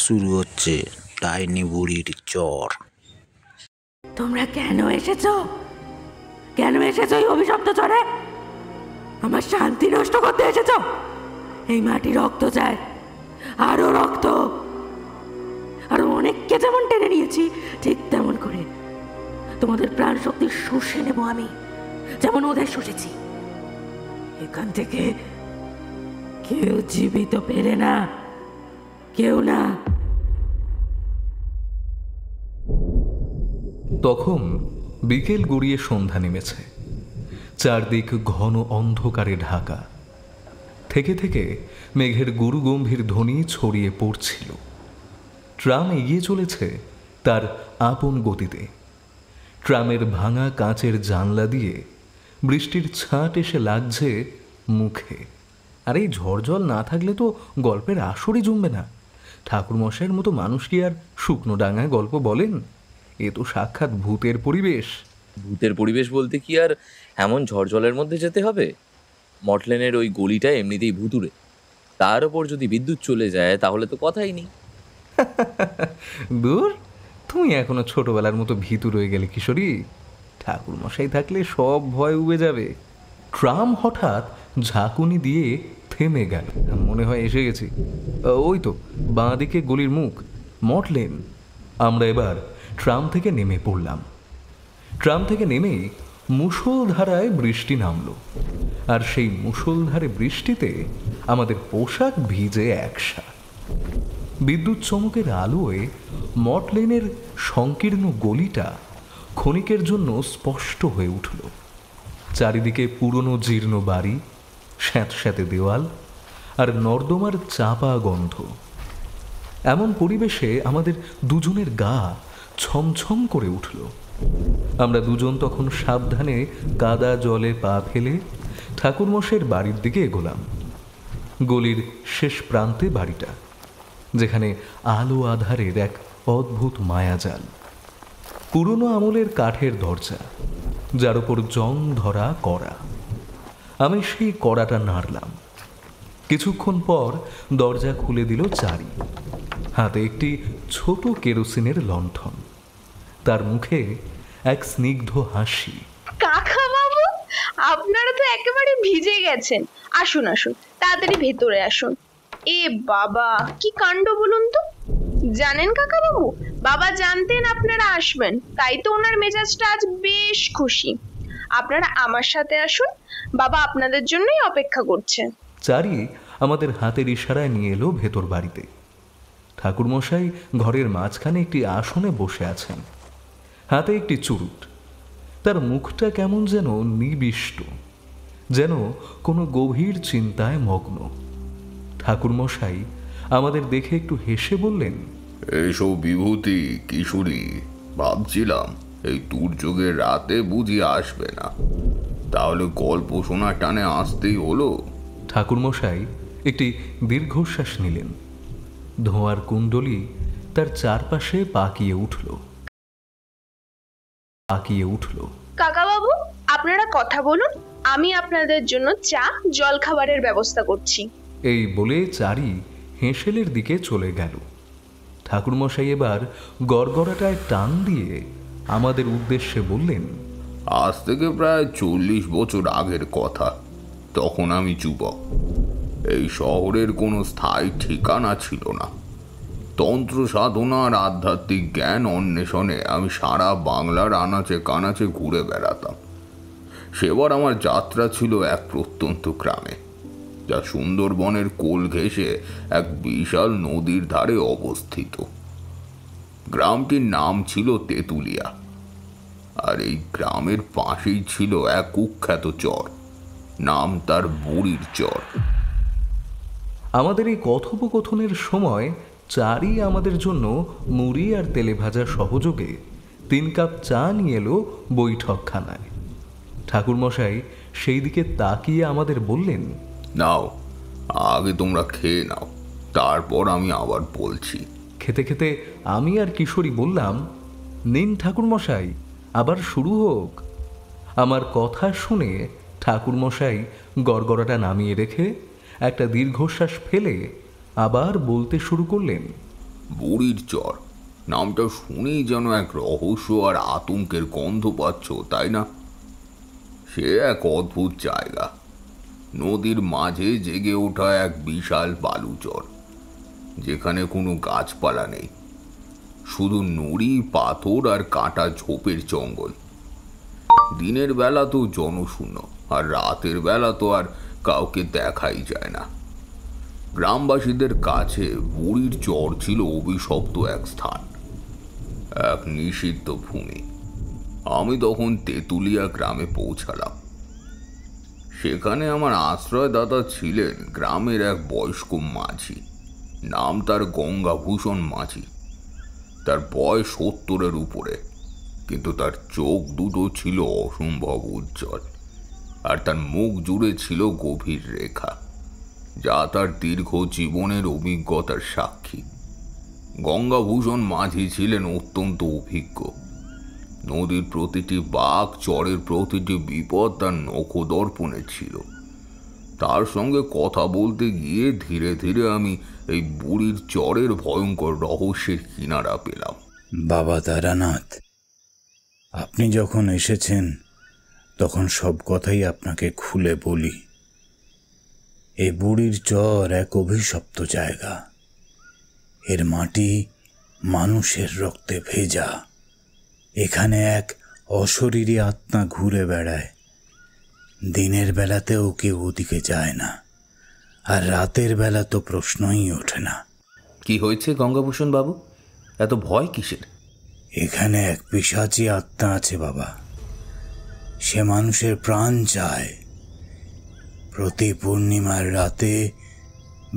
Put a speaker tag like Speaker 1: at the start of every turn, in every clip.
Speaker 1: শুরু হচ্ছে ডাইনি বুড়ির চর।
Speaker 2: তোমরা কেন এসেছো? কেন এসেছো এই অভিশপ্ত চরে? আমার শান্তি নষ্ট করতে এসেছো? এই মাটি রক্ত চায়, আরো রক্ত। আরো অনেককে যেমন টেনে নিয়েছি, ঠিক তেমন করে তোমাদের প্রাণ শক্তি শুষে নেব আমি, যেমন ওদের শুষেছি। এখান থেকে কেউ জীবিত পেরে না, কেউ না।
Speaker 3: তখন বিকেল গড়িয়ে সন্ধ্যা নেমেছে। চারদিক ঘন অন্ধকারে ঢাকা। থেকে থেকে মেঘের গুরু গম্ভীর ধ্বনি ছড়িয়ে পড়ছিল। ট্রাম এগিয়ে চলেছে তার আপন গতিতে। ট্রামের ভাঙা কাঁচের জানলা দিয়ে বৃষ্টির ছাঁট এসে লাগছে মুখে। আর এই ঝড়জল না থাকলে তো গল্পের আসরই জমবে না। ঠাকুরমশাইয়ের মতো মানুষ কি আর শুকনো ডাঙায় গল্প বলেন? এ তো সাক্ষাৎ ভূতের পরিবেশ।
Speaker 4: ভূতের পরিবেশ বলতে কি আর এমন ঝড়জলের মধ্যে যেতে হবে? মটলেনের ওই গলিটা এমনিতেই ভুতুড়ে, তার ওপর যদি বিদ্যুৎ চলে যায় তাহলে তো কথাই নেই।
Speaker 3: দূর, তুমি এখনো ছোটবেলার মতো ভীতু রয়ে গেলে কিশোরী। ঠাকুরমশাই থাকলে সব ভয় উবে যাবে। ট্রাম হঠাৎ ঝাঁকুনি দিয়ে থেমে গেল। মনে হয় এসে গেছি। ওই তো বাঁ দিকে গলির মুখ, মটলেন। আমরা এবার ট্রাম থেকে নেমে পড়লাম। ট্রাম থেকে নেমেই মুষলধারায় বৃষ্টি নামল। আর সেই মুষলধারে বৃষ্টিতে আমাদের পোশাক ভিজে একসা। বিদ্যুৎ চমকের আলোয় মটলেনের সংকীর্ণ গলিটা ক্ষণিকের জন্য স্পষ্ট হয়ে উঠল। চারিদিকে পুরনো জীর্ণ বাড়ি, স্যাঁতস্যাঁতে দেওয়াল আর নর্দমার চাপা গন্ধ। এমন পরিবেশে আমাদের দুজনের গা ছমছম করে উঠল। আমরা দুজন তখন সাবধানে কাদা জলে পা ফেলে ঠাকুরমশাইয়ের বাড়ির দিকে এগোলাম। গলির শেষ প্রান্তে বাড়িটা, যেখানে আলো আধারের এক অদ্ভুত মায়াজাল। পুরনো আমলের কাঠের দরজা, যার ওপর জং ধরা কড়া। আমি সেই কড়াটা নাড়লাম। কিছুক্ষণ পর দরজা খুলে দিল চারি। হাতে একটি ছোট কেরোসিনের লণ্ঠন, তার মুখে এক স্নিগ্ধ হাসি।
Speaker 5: কাকা বাবু, আপনারা তো একেবারে ভিজে গেছেন। আসুন আসুন, তাড়াতাড়ি ভেতরে আসুন। এ বাবা, কি কাণ্ড বলুন তো। জানেন কাকা বাবু, বাবা জানতেন আপনারা আসবেন, তাই তো ওনার মেজাজটা আজ বেশ খুশি। আপনারা আমার সাথে আসুন, বাবা আপনাদের জন্যই অপেক্ষা করছে।
Speaker 3: চারি আমাদের হাতের ইশারায় নিয়ে এলো ভেতর বাড়িতে। ঠাকুরমশাই ঘরের মাঝখানে একটি আসনে বসে আছেন, হাতে একটি চুরুট। তার মুখটা কেমন যেন নিবিষ্ট, যেন কোনো গভীর চিন্তায় মগ্ন। ঠাকুরমশাই আমাদের দেখে একটু হেসে বললেন,
Speaker 6: এইসব বিভূতি কিশোরী, ভাবছিলাম এই দুর্যোগের রাতে বুঝি আসবে না, তাহলে গল্প শোনা টানে আসতেই হলো।
Speaker 3: ঠাকুরমশাই একটি দীর্ঘশ্বাস নিলেন। ধোঁয়ার কুণ্ডলী তার চারপাশে পাকিয়ে উঠল।
Speaker 5: কাকা বাবু, আপনারা কথা বলুন, আমি আপনাদের জন্য চা জল খাবারের ব্যবস্থা করছি।
Speaker 3: এই বলে চারি হেঁসেলের দিকে চলে গেল। ঠাকুরমশাই এবার গড়গড়াটায় টান দিয়ে আমাদের উদ্দেশ্যে বললেন,
Speaker 6: আজ থেকে প্রায় 40 বছর আগের কথা। তখন আমি যুবক। এই শহরের কোনো স্থায়ী ঠিকানা ছিল না। তন্ত্র সাধনা আর আধ্যাত্মিক জ্ঞান অন্বেষণে আমি সারা বাংলার আনাচে কানাচে ঘুরে বেড়াতাম। সেবার আমার যাত্রা ছিল এক প্রত্যন্ত গ্রামে, যা সুন্দরবনের কোল ঘেঁষে এক বিশাল নদীর ধারে অবস্থিত। গ্রামটির নাম ছিল তেঁতুলিয়া। আর এই গ্রামের পাশেই ছিল এক কুখ্যাত চর, নাম তার বুড়ির চর।
Speaker 3: আমাদের এই কথোপকথনের সময় চারি আমাদের জন্য মুড়ি আর তেলে ভাজা সহযোগে 3 কাপ চা নিয়ে এলো বৈঠকখানায়। ঠাকুরমশাই সেই দিকে তাকিয়ে আমাদের বললেন,
Speaker 6: নাও, আগে তোমরা খেয়ে নাও, তারপর আমি আবার বলছি।
Speaker 3: খেতে খেতে আমি আর কিশোরী বললাম, নিন ঠাকুরমশাই, আবার শুরু হোক। আমার কথা শুনে ঠাকুরমশাই গড়গড়াটা নামিয়ে রেখে একটা দীর্ঘশ্বাস ফেলে আবার বলতে শুরু করলেন,
Speaker 6: বুড়ির চর নামটা শুনেই যেন এক রহস্য আর আতঙ্কের গন্ধ পাচ্ছ, তাই না? সে এক অদ্ভুত জায়গা, নদীর মাঝে জেগে ওঠা এক বিশাল বালুচর, যেখানে কোনো গাছপালা নেই, শুধু নুড়ি, পাথর আর কাঁটা ঝোপের জঙ্গল। দিনের বেলা তো জনশূন্য, আর রাতের বেলা তো আর কাউকে দেখাই যায় না। গ্রামবাসীদের কাছে বুড়ির চর ছিল অভিশপ্ত এক স্থান, এক নিষিদ্ধ ভূমি। আমি তখন তেঁতুলিয়া গ্রামে পৌঁছালাম। সেখানে আমার আশ্রয়দাতা ছিলেন গ্রামের এক বয়স্ক মাঝি, নাম তার গঙ্গাভূষণ মাঝি। তার বয়স 70-এর উপরে, কিন্তু তার চোখ দুটো ছিল অসম্ভব উজ্জ্বল, আর তার মুখ জুড়ে ছিল গভীর রেখা, যা তার দীর্ঘ জীবনের অভিজ্ঞতার সাক্ষী। গঙ্গাভূষণ মাঝি ছিলেন অত্যন্ত অভিজ্ঞ। নদীর প্রতিটি বাঁক, চরের প্রতিটি বিপদ তার নখদর্পণে ছিল। তার সঙ্গে কথা বলতে গিয়ে ধীরে ধীরে আমি এই বুড়ির চরের ভয়ঙ্কর রহস্যের কিনারা পেলাম।
Speaker 1: বাবা তারানাথ, আপনি যখন এসেছেন তখন সব কথাই আপনাকে খুলে বলি। এই বুড়ির চর এক অভিশপ্ত জায়গা। এর মাটি মানুষের রক্তে ভেজা। এখানে এক অশরীরী আত্মা ঘুরে বেড়ায়। দিনের বেলাতেও কেউ ওদিকে যায় না, আর রাতের বেলা তো প্রশ্নই ওঠে না।
Speaker 3: কি হয়েছে গঙ্গাভূষণ বাবু, এত ভয় কিসের?
Speaker 1: এখানে এক পিশাচী আত্মা আছে বাবা। সে মানুষের প্রাণ চায়। প্রতি পূর্ণিমার রাতে,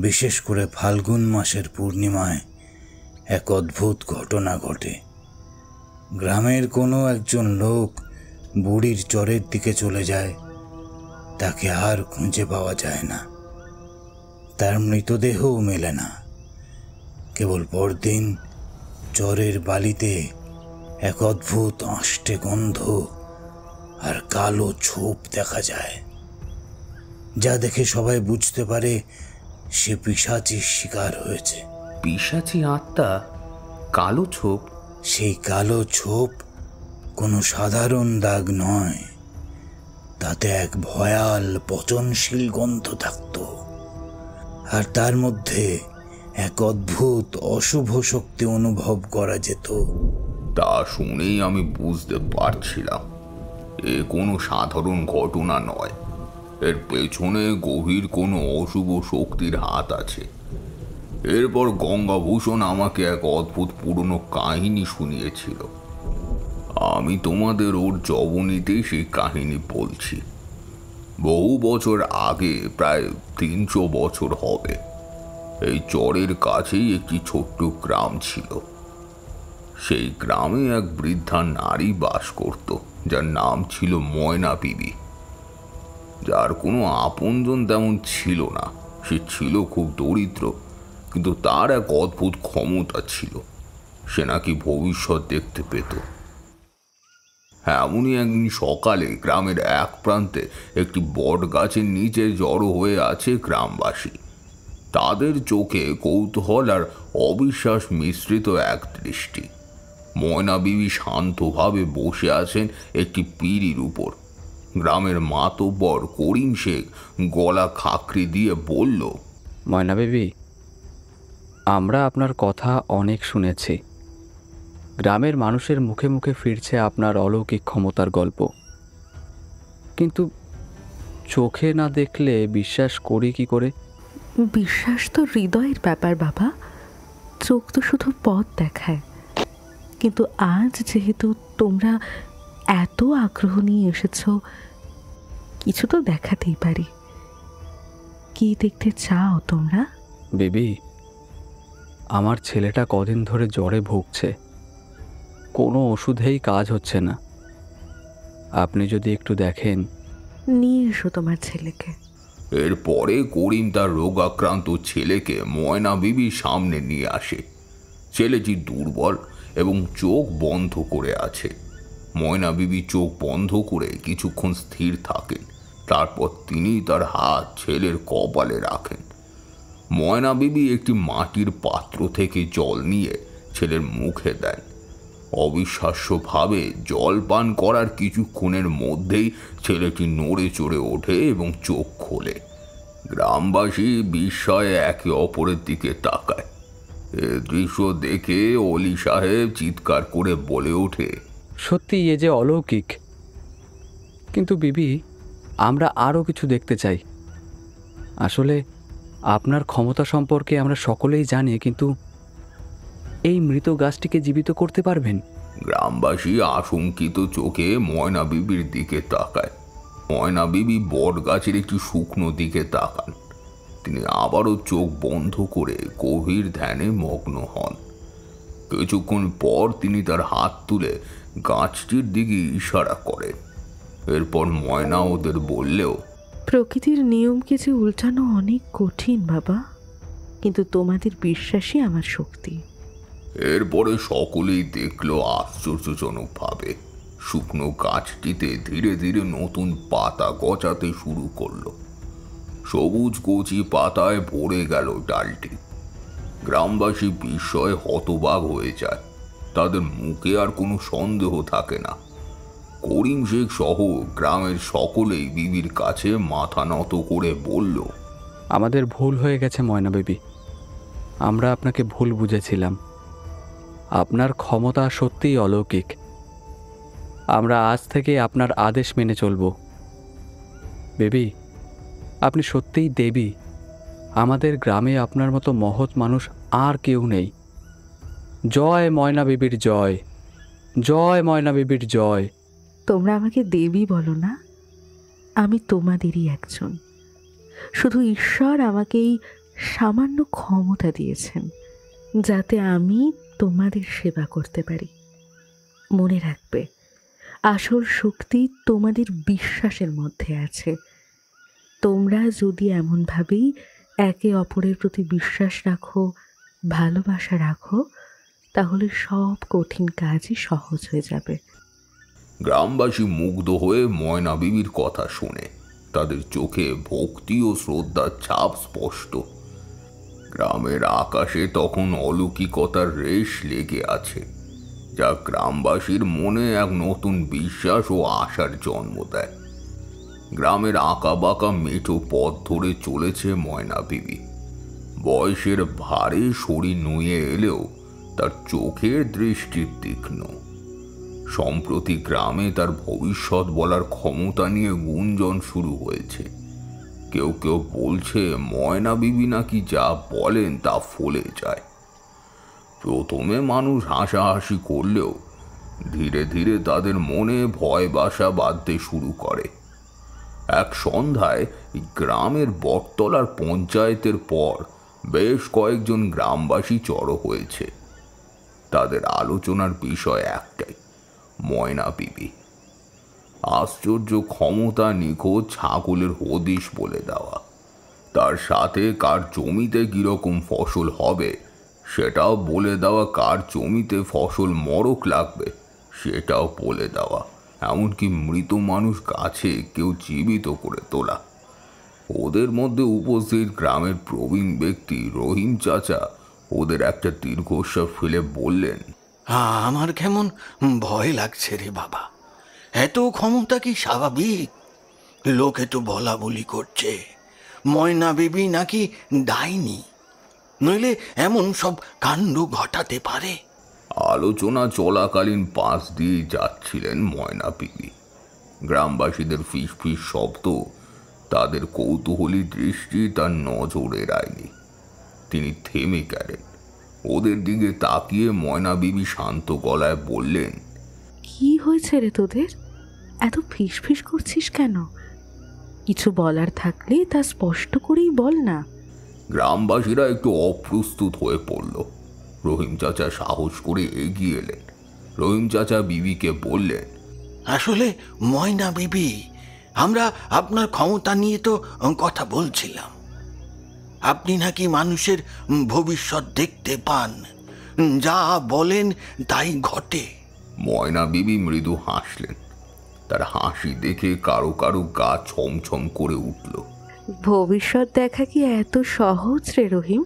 Speaker 1: বিশেষ করে ফাল্গুন মাসের পূর্ণিমায়, এক অদ্ভুত ঘটনা ঘটে। গ্রামের কোনো একজন লোক বুড়ির চরের দিকে চলে যায়। তাকে আর খুঁজে পাওয়া যায় না। তার মৃতদেহও মেলে না। কেবল পরদিন চরের বালিতে এক অদ্ভুত আষ্টে গন্ধ আর কালো ছোপ দেখা যায়, যা দেখে সবাই বুঝতে পারে সে পিশাচির শিকার হয়েছে।
Speaker 3: পিশাচী আত্মা, কালো ছোপ?
Speaker 1: সেই কালো ছোপ কোনো সাধারণ দাগ নয়, তাতে এক ভয়াল পচনশীল গন্ধ থাকত, আর তার মধ্যে এক অদ্ভুত অশুভ শক্তি অনুভব করা যেত।
Speaker 6: তা শুনেই আমি বুঝতে পারছিলাম এ কোনো সাধারণ ঘটনা নয়। এর পেছনে গভীর কোনো অশুভ শক্তির হাত আছে। এরপর গঙ্গাভূষণ আমাকে এক অদ্ভুত পুরনো কাহিনী শুনিয়েছিল। আমি তোমাদের ওর জবনিতেই সেই কাহিনী বলছি। বহু বছর আগে, প্রায় 300 বছর হবে, এই চরের কাছেই একটি ছোট্ট গ্রাম ছিল। সেই গ্রামে এক বৃদ্ধা নারী বাস করত, যার নাম ছিল ময়না বিবি। যার কোনো আপনজন তেমন ছিল না। সে ছিল খুব দরিদ্র, কিন্তু তার এক অদ্ভুত ক্ষমতা ছিল। সে নাকি ভবিষ্যৎ দেখতে পেত। এমনই একদিন সকালে গ্রামের এক প্রান্তে একটি বট গাছের নিচে জড়ো হয়ে আছে গ্রামবাসী। তাদের চোখে কৌতূহল আর অবিশ্বাস মিশ্রিত এক দৃষ্টি। ময়না বিবি শান্তভাবে বসে আছেন একটি পিঁড়ির উপর। গ্রামের মাতব্বর করিম শেখ গলা খাকরি দিয়ে বলল,
Speaker 7: ময়না বিবি, আমরা আপনার কথা অনেক শুনেছি। গ্রামের মানুষের মুখে মুখে ফিরছে আপনার অলৌকিক ক্ষমতার গল্প, কিন্তু চোখে না দেখলে বিশ্বাস করি কি করে?
Speaker 2: বিশ্বাস তো হৃদয়ের ব্যাপার বাবা। চোখ তো শুধু পথ দেখায়। কিন্তু আজ যেহেতু তোমরা এত আগ্রহ নিয়ে এসেছ, কিছু তো দেখাতেই পারি। কি দেখতে চাও তোমরা?
Speaker 7: বেবি, আমার ছেলেটা কদিন ধরে জ্বরে ভুগছে। কোনো ওষুধেই কাজ হচ্ছে না। আপনি যদি একটু দেখেন।
Speaker 2: নিয়ে এসো তোমার ছেলেকে।
Speaker 6: এরপরে করিম তার রোগাক্রান্ত ছেলেকে ময়না বিবির সামনে নিয়ে আসে। ছেলেটি দুর্বল এবং চোখ বন্ধ করে আছে। ময়না বিবি চোখ বন্ধ করে কিছুক্ষণ স্থির থাকেন। তারপর তিনি তার হাত ছেলের কপালে রাখেন। ময়না বিবি একটি মাটির পাত্র থেকে জল নিয়ে ছেলের মুখে দেন। অবিশ্বাস্যভাবে জল পান করার কিছুক্ষণের মধ্যেই ছেলেটি নড়ে চড়ে ওঠে এবং চোখ খোলে। গ্রামবাসী বিস্ময়ে একে অপরের দিকে তাকায়। এ দৃশ্য দেখে অলি সাহেব চিৎকার করে বলে ওঠে,
Speaker 7: সত্যি এ যে অলৌকিক। কিন্তু বিবি, আমরা আরও কিছু দেখতে চাই। আসলে আপনার ক্ষমতা সম্পর্কে আমরা সকলেই জানি, কিন্তু এই মৃত গাছটিকে জীবিত করতে পারবেন?
Speaker 6: গ্রামবাসী আশঙ্কিত চোখে ময়না বিবির দিকে তাকায়। ময়না বিবি বট গাছের একটি শুকনো দিকে তাকান। তিনি আবারও চোখ বন্ধ করে গভীর ধ্যানে মগ্ন হন। কিছুক্ষণ পর তিনি তার হাত তুলে গাছটির দিকে ইশারা করেন। এরপর ময়না ওদের বললেও,
Speaker 2: প্রকৃতির নিয়ম কিছু উল্টানো অনেক কঠিন বাবা, কিন্তু তোমাদের বিশ্বাসই আমার শক্তি।
Speaker 6: এরপরে সকলেই দেখল আশ্চর্যজনকভাবে শুকনো গাছটিতে ধীরে ধীরে নতুন পাতা গজাতে শুরু করলো। সবুজ কচি পাতায় ভরে গেল ডালটি। গ্রামবাসী বিস্ময়ে হতবাক হয়ে যায়। তাদের মুখে আর কোনো সন্দেহ থাকে না। করিম শেখ সহ গ্রামের সকলেই বিবির কাছে মাথা নত করে বলল,
Speaker 7: আমাদের ভুল হয়ে গেছে ময়না বিবি, আমরা আপনাকে ভুল বুঝেছিলাম। আপনার ক্ষমতা সত্যিই অলৌকিক। আমরা আজ থেকে আপনার আদেশ মেনে চলব। বেবি, আপনি সত্যিই দেবী। আমাদের গ্রামে আপনার মতো মহৎ মানুষ আর কেউ নেই। জয় ময়না বিবির জয়, জয় ময়না বিবির জয়।
Speaker 2: তোমরা আমাকে দেবী বলো না, আমি তোমাদেরই একজন। শুধু ঈশ্বর আমাকে এই সামান্য ক্ষমতা দিয়েছেন যাতে আমি তোমাদের সেবা করতে পারি। মনে রাখবে, আসল শক্তি তোমাদের বিশ্বাসের মধ্যে আছে। তোমরা যদি এমনভাবেই একে অপরের প্রতি বিশ্বাস রাখো, ভালোবাসা রাখো, তাহলে সব কঠিন কাজই সহজ হয়ে যাবে।
Speaker 6: গ্রামবাসী মুগ্ধ হয়ে ময়না বিবির কথা শুনে। তাদের চোখে ভক্তি ও শ্রদ্ধার ছাপ স্পষ্ট। গ্রামের আকাশে তখন অলৌকিকতার রেশ লেগে আছে, যা গ্রামবাসীর মনে এক নতুন বিশ্বাস ও আশার জন্ম দেয়। গ্রামের আঁকা বাঁকা মেঠো পথ ধরে চলেছে ময়না বিবি। বয়সের ভারে শরীর নুয়ে এলেও তার চোখের দৃষ্টি তীক্ষ্ণ। সম্প্রতি গ্রামে তার ভবিষ্যৎ বলার ক্ষমতা নিয়ে গুঞ্জন শুরু হয়েছে। কেউ কেউ বলছে ময়না বিবি নাকি যা বলেন তা ফলে যায়। প্রথমে মানুষ হাসাহাসি করলেও ধীরে ধীরে তাদের মনে ভয় বাসা বাঁধতে শুরু করে। এক সন্ধ্যায় গ্রামের বটতলার পঞ্চায়েতের পর বেশ কয়েকজন গ্রামবাসী জড়ো হয়েছে। তাদের আলোচনার বিষয় একটাই, ময়না বিবি। আশ্চর্য ক্ষমতা নিখোঁজ ছাগলের হদিশ বলে দেওয়া, তার সাথে কার জমিতে কিরকম ফসল হবে সেটাও বলে দেওয়া, কার জমিতে ফসল মরক লাগবে সেটাও বলে দেওয়া, এমনকি মৃত মানুষ গাছে কেউ জীবিত করে তোলা। ওদের মধ্যে উপস্থিত গ্রামের প্রবীণ ব্যক্তি রহিম চাচা ওদের একটা দীর্ঘশ্বাস ফেলে বললেন,
Speaker 8: আমার কেমন ভয় লাগছে রে বাবা। এত ক্ষমতা কি স্বাভাবিক? লোকে তো বলা বলি করছে ময়না বিবি নাকি ডাইনি, নইলে এমন সব কাণ্ড ঘটাতে পারে।
Speaker 6: আলোচনা চলাকালীন পাশ দিয়ে যাচ্ছিলেন ময়না বিবি। গ্রামবাসীদের ফিস ফিস শব্দ, তাদের কৌতূহলী দৃষ্টি তার নজর এড়ায়নি। তিনি থেমে গেলেন। ওদের দিকে তাকিয়ে ময়না বিবি শান্ত গলায় বললেন,
Speaker 2: কি হয়েছে রে তোদের? এত ফিসফিস করছিস কেন? কিছু বলার থাকলে তা স্পষ্ট করেই বল না।
Speaker 6: গ্রামবাসীরা একটু অপ্রস্তুত হয়ে পড়ল। রহিম চাচা সাহস করে এগিয়ে এলেন। রহিম চাচা বিবিকে বললেন,
Speaker 8: আসলে ময়না বিবি, আমরা আপনার ক্ষমতা নিয়ে তো কথা বলছিলাম। আপনি নাকি মানুষের ভবিষ্যৎ দেখতে পান, যা বলেন তাই ঘটে।
Speaker 6: ময়না বিবি মৃদু হাসলেন। তার হাসি দেখে কারো কারো গা ছমছম করে উঠল।
Speaker 2: ভবিষ্যৎ দেখা কি এত সহজ রে রহিম?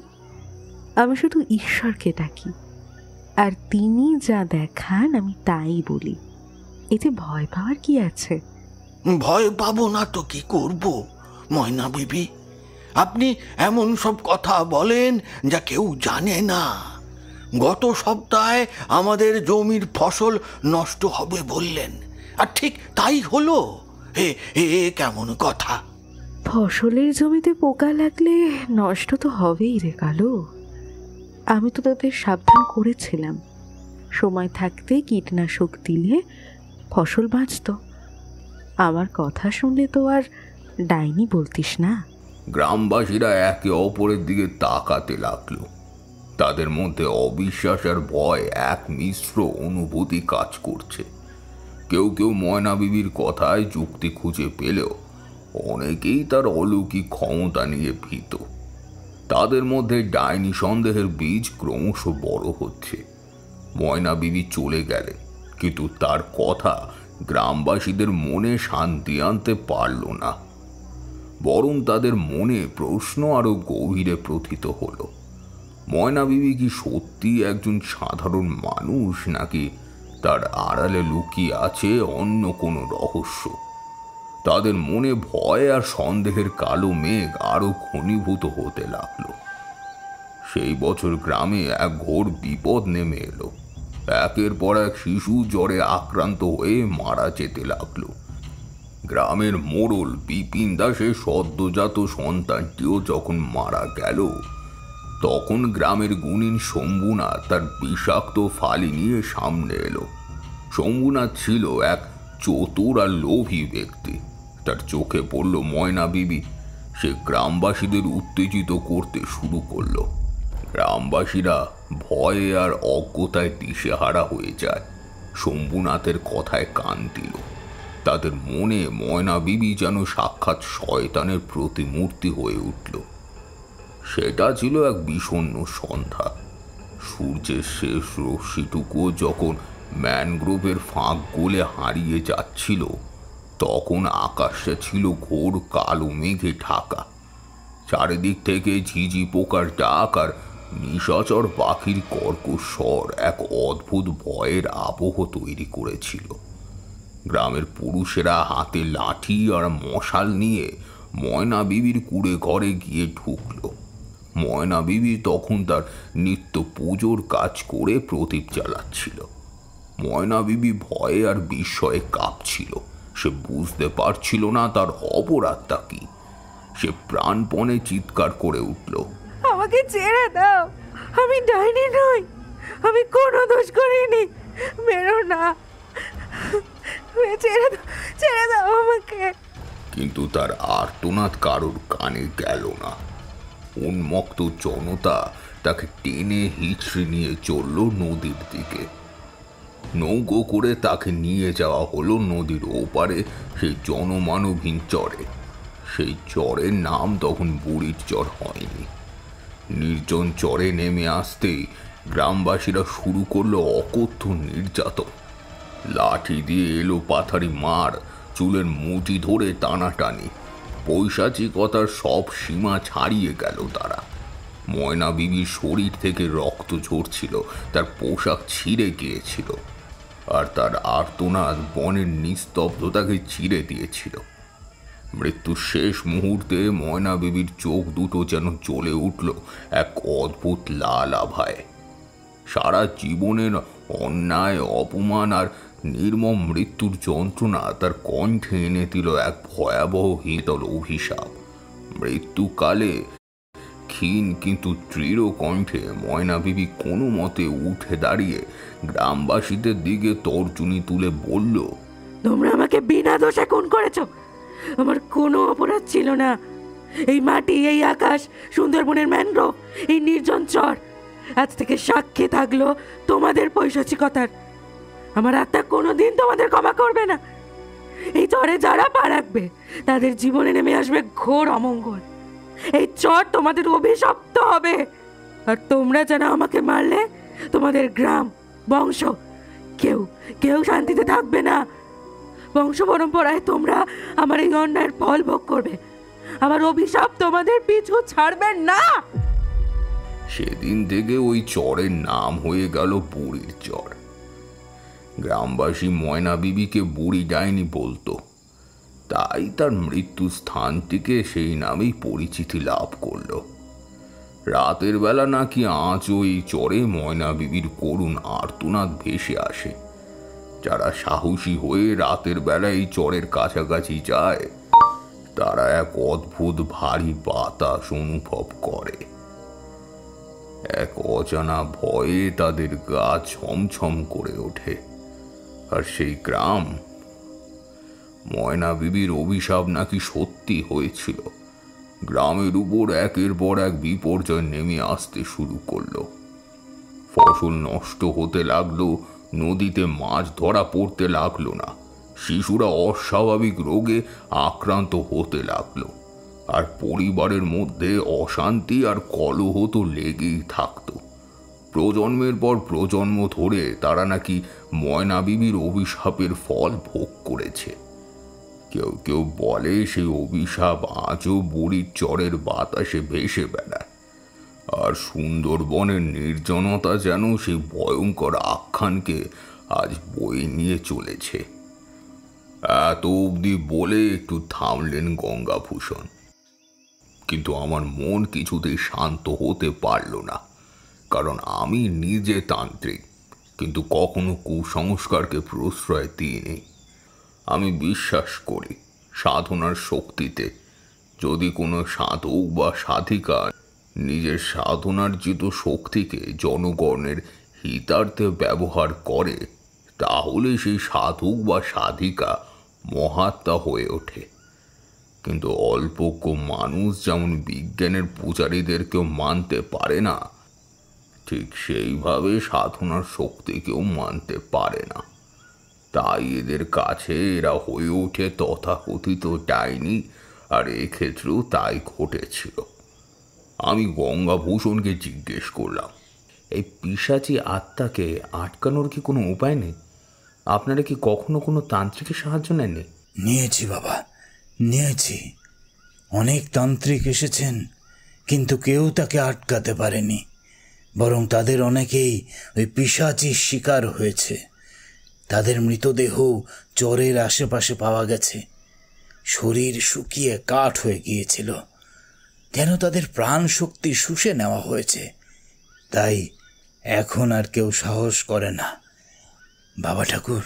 Speaker 2: আমি শুধু ঈশ্বরকে ডাকি, আর তিনি যা দেখান আমি তাই বলি। এতে ভয় পাওয়ার কি আছে?
Speaker 8: ভয় পাবো না তো কি করব ময়না বিবি? আপনি এমন সব কথা বলেন যা কেউ জানে না। গত সপ্তাহে আমাদের জমির ফসল নষ্ট হবে বললেন, আর ঠিক তাই হলো। এ কেমন কথা?
Speaker 2: ফসলের জমিতে পোকা লাগলে নষ্ট তো হবেই রে কালু। আমি তো তাদের সাবধান করেছিলাম, সময় থাকতে কীটনাশক দিলে ফসল বাঁচত। আমার কথা শুনলে তো আর ডাইনি বলতিস না।
Speaker 6: গ্রামবাসীরা একে অপরের দিকে তাকাতে লাগলো। তাদের মধ্যে অবিশ্বাস আর ভয় এক মিশ্র অনুভূতি কাজ করছে। কেউ কেউ ময়না বিবির কথায় যুক্তি খুঁজে পেলেও অনেকেই তার অলৌকিক ক্ষমতা নিয়ে ভীত। তাদের মধ্যে ডাইনি সন্দেহের বীজ ক্রমশ বড় হচ্ছে। ময়না বিবি চলে গেলেন, কিন্তু তার কথা গ্রামবাসীদের মনে শান্তি আনতে পারল না, বরং তাদের মনে প্রশ্ন আরো গভীরে প্রথিত হলো। ময়না বিবি কি সত্যি একজন সাধারণ মানুষ, নাকি তার আড়ালে লুকিয়ে আছে অন্য কোনো রহস্য? তাদের মনে ভয় আর সন্দেহের কালো মেঘ আরো ঘনীভূত হতে লাগলো। সেই বছর গ্রামে এক ঘোর বিপদ নেমে এলো। একের পর এক শিশু জ্বরে আক্রান্ত হয়ে মারা যেতে লাগলো। গ্রামের মোড়ল বিপিন দাসের সদ্যজাত সন্তানটিও যখন মারা গেল, তখন গ্রামের গুণিন শম্ভুনাথ তার বিষাক্ত ফালি নিয়ে সামনে এলো। শম্ভুনাথ ছিল এক চতুর আর লোভী ব্যক্তি। তার চোখে পড়ল ময়না বিবি। সে গ্রামবাসীদের উত্তেজিত করতে শুরু করলো। গ্রামবাসীরা ভয়ে আর অজ্ঞতায় দিশেহারা হয়ে যায়। শম্ভুনাথের কথায় কান দিল। তাদের মনে ময়না বিবি যেন সাক্ষাৎ শয়তানের প্রতিমূর্তি হয়ে উঠল। সেটা ছিল এক বিষণ্ণ সন্ধ্যা। সূর্যের শেষ রশ্মিটুকুও যখন ম্যানগ্রোভের ফাঁক গলে হারিয়ে যাচ্ছিল, তখন আকাশটা ছিল ঘোর কালো মেঘে ঢাকা। চারিদিক থেকে ঝিঝি পোকার ডাক আর নিশাচর পাখির কর্কশ স্বর এক অদ্ভুত ভয়ের আবহ তৈরি করেছিল। গ্রামের পুরুষেরা হাতে লাঠি আর মশাল নিয়ে ময়না বিবির কুড়ে ঘরে গিয়ে ঢুকলো। ময়না বিবি তখন তার নিত্য পুজোর কাজ করে প্রদীপ জ্বালাচ্ছিল। ময়না বিবি ভয়ে আর বিস্ময়ে কাঁপছিল। সে বুঝতে পারছিল না তার অপরাধটা কি। সে প্রাণপণে চিৎকার করে উঠল,
Speaker 2: আমাকে ছেড়ে দাও, আমি ডাইনি নই, আমি কোনো দোষ করিনি, মেরো না, ছেড়ে দাও আমাকে।
Speaker 6: কিন্তু তার আর্তনাদ কারোর কানে গেল না। উন্মত্ত জনতা তাকে টেনে হিচড়ে নিয়ে চলল নদীর দিকে। নৌকো করে তাকে নিয়ে যাওয়া হলো নদীর ওপারে সেই জনমানবহীন চরে। সেই চরের নাম তখন বুড়ির চর হয়নি। নির্জন চরে নেমে আসতেই গ্রামবাসীরা শুরু করলো অকথ্য নির্যাতন। লাঠি দিয়ে এলো পাথারি মার, চুলের মুঠি ধরে টানাটানি। পৈশাচিকতার সব সীমা ছাড়িয়ে গেল তারা। ময়না বিবির শরীর থেকে রক্ত ঝরছিল, তার পোশাক ছিঁড়ে গিয়েছিল, আর তার আর্তনাদ বনের নিস্তব্ধতাকে চিরে দিয়েছিল। মৃত্যুর শেষ মুহূর্তে ময়না বিবির চোখ দুটো যেন জ্বলে উঠল এক অদ্ভুত লাল আভায়। সারা জীবনের অন্যায়, অপমান আর নির্মম মৃত্যুর যন্ত্রণা তার কণ্ঠে এনে দিল এক ভয়াবহ হীতল অভিশাপ। মৃত্যুকালে ক্ষীণ কিন্তু দৃঢ় কণ্ঠে ময়না বিবি কোনো মতে উঠে দাঁড়িয়ে গ্রামবাসীদের দিকে তর্জনী তুলে বলল,
Speaker 2: তোমরা আমাকে বিনা দোষে খুন করেছো। আমার কোনো অপরাধ ছিল না। এই মাটি, এই আকাশ, সুন্দরবনের ম্যানগ্রোভ, এই নির্জন চর আজ থেকে সাক্ষী থাকলো তোমাদের পৈশাচিকতার। আমার আত্মা কোনোদিন তোমাদের ক্ষমা করবে না। এই চরে যারা পা রাখবে তাদের জীবনে নেমে আসবে ঘোর অমঙ্গল। এই চর তোমাদের অভিশপ্ত হবে। আর তোমরা যারা আমাকে মারলে, তোমাদের গ্রাম, বংশ, কেউ কেউ শান্তিতে থাকবে না। বংশ পরম্পরায় তোমরা আমার এই অন্যায়ের ফল ভোগ করবে। আমার অভিশাপ তোমাদের পিছু ছাড়বেন না।
Speaker 6: সেদিন থেকে ওই চরের নাম হয়ে গেল বুড়ির চর। গ্রামবাসী ময়না বিবিকে বুড়ি ডাইনি বলতো, তাই তার মৃত্যু স্থানটিকে সেই নামেই পরিচিতি লাভ করলো। রাতের বেলা নাকি আজও এই চরে ময়না বিবির করুণ আর্তনাদ ভেসে আসে। যারা সাহসী হয়ে রাতের বেলা এই চরের কাছাকাছি যায়, তারা এক অদ্ভুত ভারী বাতাস অনুভব করে। এক অজানা ভয়ে তাদের গা ছমছম করে ওঠে। আর সেই গ্রাম, ময়না বিবির অভিশাপ নাকি সত্যি হয়েছিল। গ্রামের উপর একের পর এক বিপর্যয় নেমে আসতে শুরু করলো। ফসল নষ্ট হতে লাগলো, নদীতে মাছ ধরা পড়তে লাগলো না, শিশুরা অস্বাভাবিক রোগে আক্রান্ত হতে লাগলো, আর পরিবারের মধ্যে অশান্তি আর কলহ তো লেগেই থাকতো। প্রজন্মের পর প্রজন্ম ধরে তারা নাকি ময়না বিবির অভিশাপের ফল ভোগ করেছে। কেউ কেউ বলে সেই অভিশাপ আজও বুড়ির চরের বাতাসে ভেসে বেড়ায়, আর সুন্দরবনের নির্জনতা যেন সেই ভয়ঙ্কর আখ্যানকে আজ বয়ে নিয়ে চলেছে। এত অবধি বলে একটু থামলেন গঙ্গাভূষণ। কিন্তু আমার মন কিছুতেই শান্ত হতে পারল না, কারণ আমি নিজে তান্ত্রিক, কিন্তু কখনো কুসংস্কারকে প্রশ্রয় দিইনি। আমি বিশ্বাস করি সাধনার শক্তিতে। যদি কোনো সাধক বা সাধিকা নিজের সাধনার্জিত শক্তিকে জনগণের হিতার্থে ব্যবহার করে, তাহলে সেই সাধক বা সাধিকা মহাত্মা হয়ে ওঠে। কিন্তু অল্পজ্ঞ মানুষ যেমন বিজ্ঞানের পূজারীদেরকেও মানতে পারে না, ঠিক সেইভাবে সাধনার শক্তিকেও মানতে পারে না। তাই এদের কাছে এরা হয়ে ওঠে তথাকথিত ডাইনি, আর এক্ষেত্রেও তাই ঘটেছিল। আমি গঙ্গাভূষণকে জিজ্ঞেস করলাম, এই পিশাচী আত্মাকে আটকানোর কি কোনো উপায় নেই? আপনারা কি কখনো কোনো তান্ত্রিকের সাহায্য নেননি?
Speaker 1: নিয়েছি বাবা, নিয়েছি। অনেক তান্ত্রিক এসেছেন, কিন্তু কেউ তাকে আটকাতে পারেনি। বরং তাদের অনেকেই ওই পিশাচির শিকার হয়েছে। তাদের মৃতদেহ চরের আশেপাশে পাওয়া গেছে। শরীর শুকিয়ে কাঠ হয়ে গিয়েছিল, যেন তাদের প্রাণ শক্তি শুষে নেওয়া হয়েছে। তাই এখন আর কেউ সাহস করে না। বাবা ঠাকুর,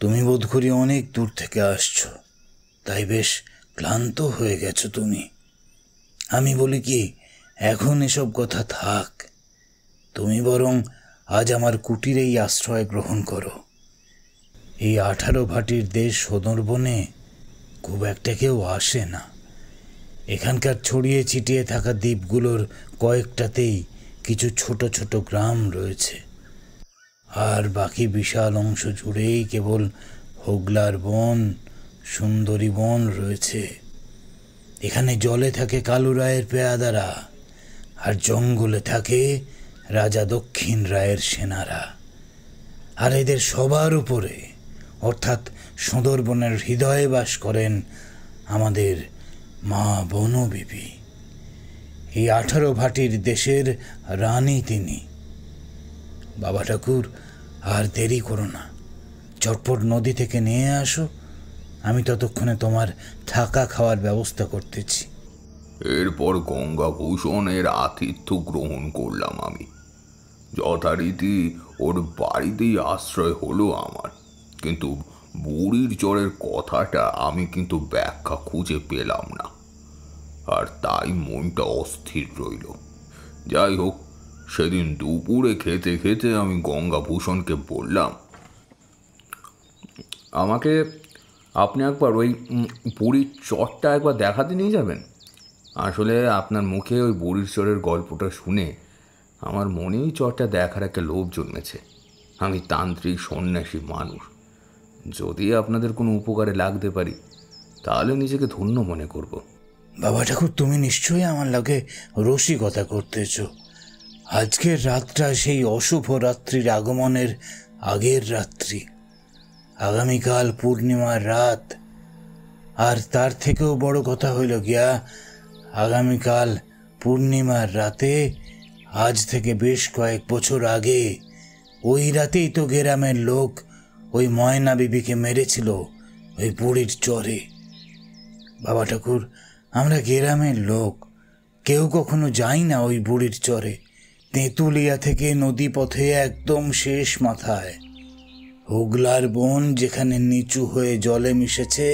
Speaker 1: তুমি বোধ করি অনেক দূর থেকে আসছো, তাই বেশ ক্লান্ত হয়ে গেছো তুমি। আমি বলি কি, এখন এসব কথা থাক। তুমি বরং আজ আমার কুটিরেই আশ্রয় গ্রহণ করো। এই 18 ভাটির দেশ সুন্দরবনে খুব একটা কেউ আসে না। এখানকার ছড়িয়ে ছিটিয়ে থাকা দ্বীপগুলোর কয়েকটাতেই কিছু ছোট ছোট গ্রাম রয়েছে, আর বাকি বিশাল অংশ জুড়েই কেবল হোগলার বন, সুন্দরী বন রয়েছে। এখানে জলে থাকে কালু রায়ের পেয়াদারা, আর জঙ্গলে থাকে রাজা দক্ষিণ রায়ের সেনারা। আর এদের সবার উপরে, অর্থাৎ সুন্দরবনের হৃদয়ে বাস করেন আমাদের মা বনবিবি। এই 18 ভাটির দেশের রানী তিনি। বাবা ঠাকুর, আর দেরি করো না, চটপট নদী থেকে নিয়ে আসো। আমি ততক্ষণে তোমার থাকা খাওয়ার ব্যবস্থা করতেছি।
Speaker 6: এরপর গঙ্গাভূষণের আতিথ্য গ্রহণ করলাম আমি। যথারীতি ওর বাড়িতেই আশ্রয় হলো আমার। কিন্তু বুড়ির চরের কথাটা আমি কিন্তু ব্যাখ্যা খুঁজে পেলাম না, আর তাই মনটা অস্থির রইল। যাই হোক, সেদিন দুপুরে খেতে খেতে আমি গঙ্গাভূষণকে বললাম, আমাকে আপনি একবার ওই বুড়ির চরটা একবার দেখাতে নিয়ে যাবেন। আসলে আপনার মুখে ওই বুড়ির চরের গল্পটা শুনে আমার মনে ওই চরটা দেখার একটা লোভ জন্মেছে। আমি তান্ত্রিক সন্ন্যাসী মানুষ, যদি আপনাদের কোনো উপকারে লাগতে পারি তাহলে নিজেকে ধন্য মনে করব।
Speaker 1: বাবা ঠাকুর, তুমি নিশ্চয়ই আমার লাগে রসিকতা করতেছ। আজকের রাতটা সেই অশুভ রাত্রির আগমনের আগের রাত্রি। আগামীকাল পূর্ণিমার রাত। আর তার থেকেও বড় কথা হইল গিয়া, আগামীকাল পূর্ণিমার রাতে, আজ থেকে বেশ কয়েক বছর আগে, ওই রাতেই তো গ্রামের লোক ওই ময়না বিবিকে মেরেছিল ওই বুড়ির চরে। বাবা ঠাকুর, আমরা গ্রামের লোক কেউ কখনো যাই না ওই বুড়ির চরে। তেঁতুলিয়া থেকে নদী পথে একদম শেষ মাথায় হুগলার বন যেখানে নিচু হয়ে জলে মিশেছে,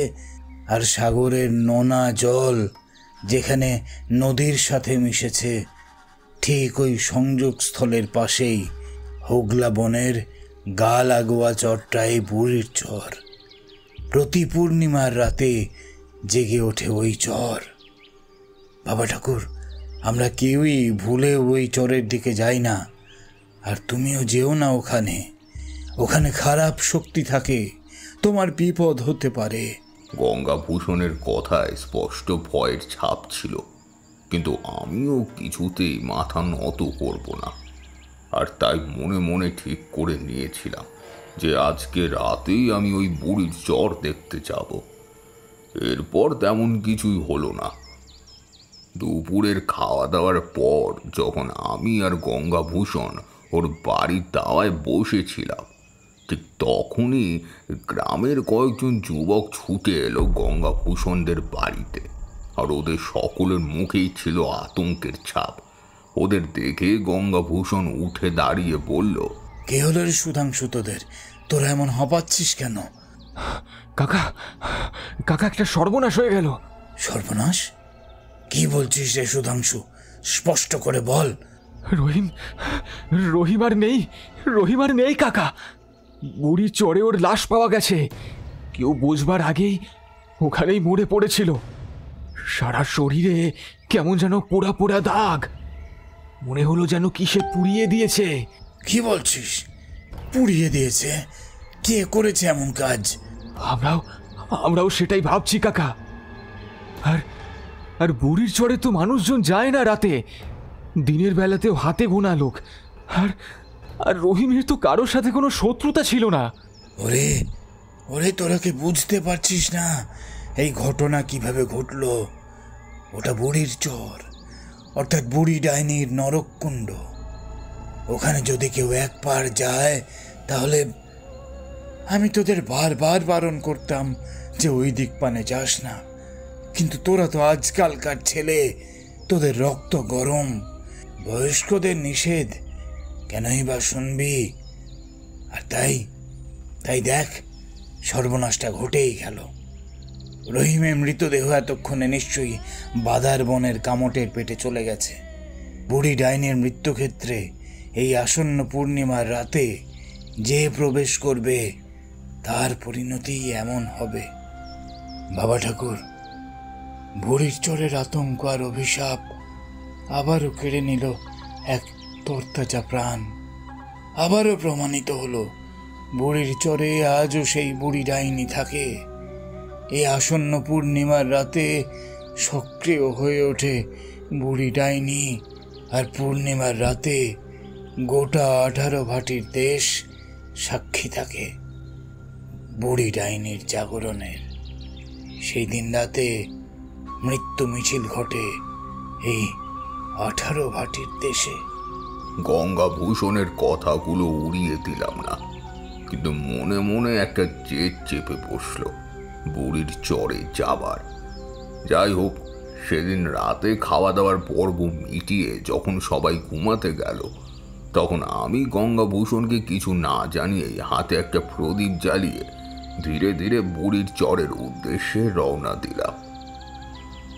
Speaker 1: আর সাগরের নোনা জল যেখানে নদীর সাথে মিশেছে, ঠিক ওই সংযোগস্থলের পাশেই হুগলা বনের গা লাগোয়া চরটাই বুড়ির চর। প্রতি পূর্ণিমার রাতে জেগে ওঠে ওই চর। বাবা ঠাকুর, আমরা কেউই ভুলে ওই চরের দিকে যাই না, আর তুমিও যেও না ওখানে। ওখানে খারাপ শক্তি থাকে, তোমার বিপদ হতে পারে।
Speaker 6: গঙ্গাভূষণের কথায় স্পষ্ট ভয়ের ছাপ ছিল, কিন্তু আমিও কিছুতেই মাথা নত করব না। আর তাই মনে মনে ঠিক করে নিয়েছিলাম যে আজকে রাতেই আমি ওই বুড়ির চর দেখতে যাব। এরপর তেমন কিছুই হলো না। দুপুরের খাওয়া দাওয়ার পর যখন আমি আর গঙ্গাভূষণ ওর বাড়ির দাওয়ায় বসেছিলাম, ঠিক তখনই গ্রামের কয়েকজন যুবক ছুটে এলো গঙ্গাভূষণদের বাড়িতে। আর ওদের সকলের মুখেই ছিল আতঙ্কের ছাপ। ওদের দেখে গঙ্গাভূষণ উঠে দাঁড়িয়ে বলল,
Speaker 1: কে হলো রে সুধাংশু তোদের? তোরা এমন হপাচ্ছিস কেন?
Speaker 9: কাকা, কাকা, একটা সর্বনাশ হয়ে গেল।
Speaker 1: সর্বনাশ? কি বলছিস রে সুধাংশু? স্পষ্ট করে বল।
Speaker 9: রহিম আর নেই কাকা। বুড়ির চরে ওর লাশ পাওয়া গেছে। কেউ বুঝবার আগেই ওখানেই মরে পড়েছিল। সারা শরীরে কেমন যেন পোড়া পোড়া দাগ, মনে হলো যেন কিসে পুড়িয়ে দিয়েছে।
Speaker 1: কি বলছিস? পুড়িয়ে দিয়েছে? কে করেছে এমন কাজ?
Speaker 9: আমরাও সেটাই ভাবছি কাকা। আর বুড়ির চরে তো মানুষজন যায় না রাতে, দিনের বেলাতেও হাতে গোনা লোক। আর রহিমের তো কারোর সাথে কোনো শত্রুতা ছিল না।
Speaker 1: ওরে তোরা কি বুঝতে পারছিস না এই ঘটনা কিভাবে ঘটলো? ওটা বুড়ির চর, অর্থাৎ বুড়ি ডাইনির নরককুণ্ড। ওখানে যদি কেউ একবার যায় তাহলে, আমি তোদের বারবার বারণ করতাম যে ওই দিক পানে যাস না, কিন্তু তোরা তো আজকালকার ছেলে, তোদের রক্ত গরম। বয়স্কদের নিষেধ কেনই বা শুনবি? আর তাই দেখ, সর্বনাশটা ঘটেই গেল। রহিমের মৃতদেহ এতক্ষণে নিশ্চয়ই বাদার বনের কামটের পেটে চলে গেছে। বুড়ি ডাইনির মৃত্যুক্ষেত্রে এই আসন্ন পূর্ণিমার রাতে যে প্রবেশ করবে তার পরিণতি এমন হবে। বাবা ঠাকুর, বুড়ির চরের আতঙ্ক আর অভিশাপ আবারও কেড়ে নিল এক তরতাজা প্রাণ। আবারও প্রমাণিত হলো বুড়ির চরে আজও সেই বুড়ি ডাইনি থাকে। এই আসন্ন পূর্ণিমার রাতে সক্রিয় হয়ে ওঠে বুড়ি ডাইনি, আর পূর্ণিমার রাতে গোটা 18 ভাটির দেশ সাক্ষী থাকে বুড়ি ডাইনির জাগরণের। সেই দিন রাতে মৃত্যু মিছিল ঘটে এই 18 ভাটির দেশে।
Speaker 6: গঙ্গাভূষণের কথাগুলো উড়িয়ে দিলাম না, কিন্তু মনে মনে একটা জেদ চেপে বসল বুড়ির চরে যাবার। যাই হোক, সেদিন রাতে খাওয়া দাওয়ার পর্ব মিটিয়ে যখন সবাই ঘুমাতে গেল, তখন আমি গঙ্গাভূষণকে কিছু না জানিয়েই হাতে একটা প্রদীপ জ্বালিয়ে ধীরে ধীরে বুড়ির চরের উদ্দেশ্যে রওনা দিলাম।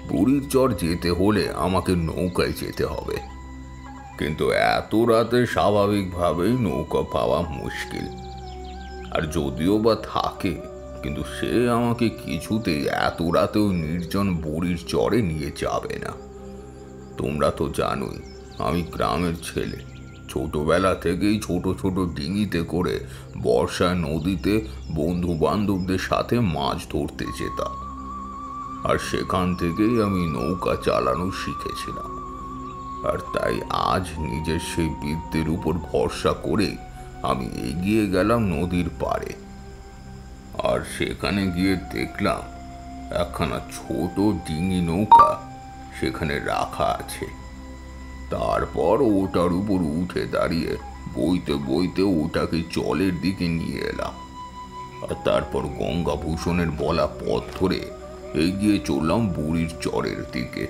Speaker 6: বুড়ির চর যেতে হলে আমাকে নৌকায় যেতে হবে, কিন্তু এত রাতে স্বাভাবিকভাবেই নৌকা পাওয়া মুশকিল। আর যদিও বা থাকে, কিন্তু সে আমাকে কিছুতেই এত রাতেও নির্জন বুড়ির চরে নিয়ে যাবে না। তোমরা তো জানোই আমি গ্রামের ছেলে। ছোটবেলা থেকেই ছোট ছোট ডিঙিতে করে বর্ষায় নদীতে বন্ধু বান্ধবদের সাথে মাছ ধরতে যেতাম, আর সেখান থেকেই আমি নৌকা চালানো শিখেছিলাম। আর তাই আজ নিজের সেই বিদ্যের উপর ভরসা করে আমি এগিয়ে গেলাম নদীর পাড়ে। আর সেখানে গিয়ে দেখলাম একখানা ছোট ডিঙি নৌকা সেখানে রাখা আছে। তারপর ওটার উপর উঠে দাঁড়িয়ে বইতে বইতে ওটাকে জলের দিকে নিয়ে এলাম। আর তারপর গঙ্গাভূষণের বলা পথ ধরে এগিয়ে চললাম বুড়ির চরের দিকে।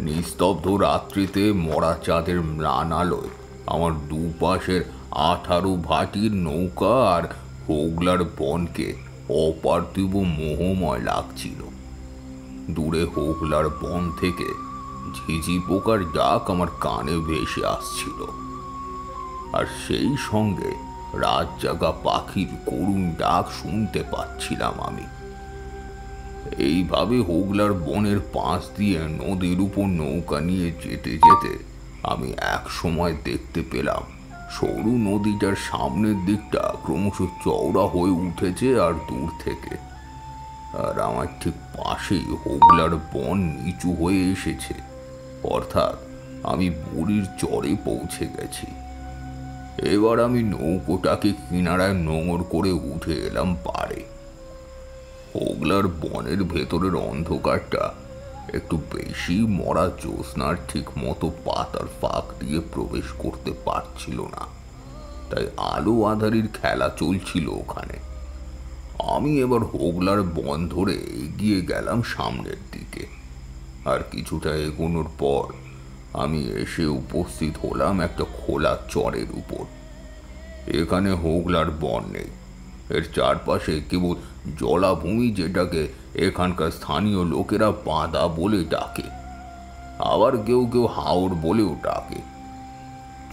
Speaker 6: নিস্তব্ধ রাত্রিতে মরা চাঁদের ম্লান আলোয় আমার দুপাশের 18 ভাটির নৌকা আর হোগলার বনকে অপার্থিব মোহময় লাগছিল। দূরে হোগলার বন থেকে ঝিঝি পোকার ডাক আমার কানে ভেসে আসছিল, আর সেই সঙ্গে রাত জাগা পাখির করুণ ডাক শুনতে পাচ্ছিলাম আমি। এইভাবে হোগলার বনের পাশ দিয়ে নদীর উপর নৌকা নিয়ে যেতে যেতে আমি এক সময় দেখতে পেলাম সরু নদীটার সামনের দিকটা ক্রমশ চওড়া হয়ে উঠেছে আর দূর থেকে, আর আমার ঠিক পাশেই হোগলার বন নিচু হয়ে এসেছে। অর্থাৎ আমি বুড়ির চরে পৌঁছে গেছি। এবার আমি নৌকোটাকে কিনারায় নোঙর করে উঠে এলাম পাড়ে। হোগলার বনের ভেতরের অন্ধকারটা একটু বেশি মরা জ্যোৎস্নার ঠিক মতো পাতার ফাঁক দিয়ে প্রবেশ করতে পারছিল না, তাই আলো আঁধারির খেলা চলছিল ওখানে। আমি এবার হোগলার বন ধরে এগিয়ে গেলাম সামনের দিকে, আর কিছুটা এগোনোর পর আমি এসে উপস্থিত হলাম একটা খোলা চরের উপর। এখানে হোগলার বন নেই, এর চারপাশে কেবল জলাভূমি, যেটাকে এখানকার স্থানীয় লোকেরা বাঁধা বলে ডাকে, আবার কেউ কেউ হাওড় বলেও ডাকে।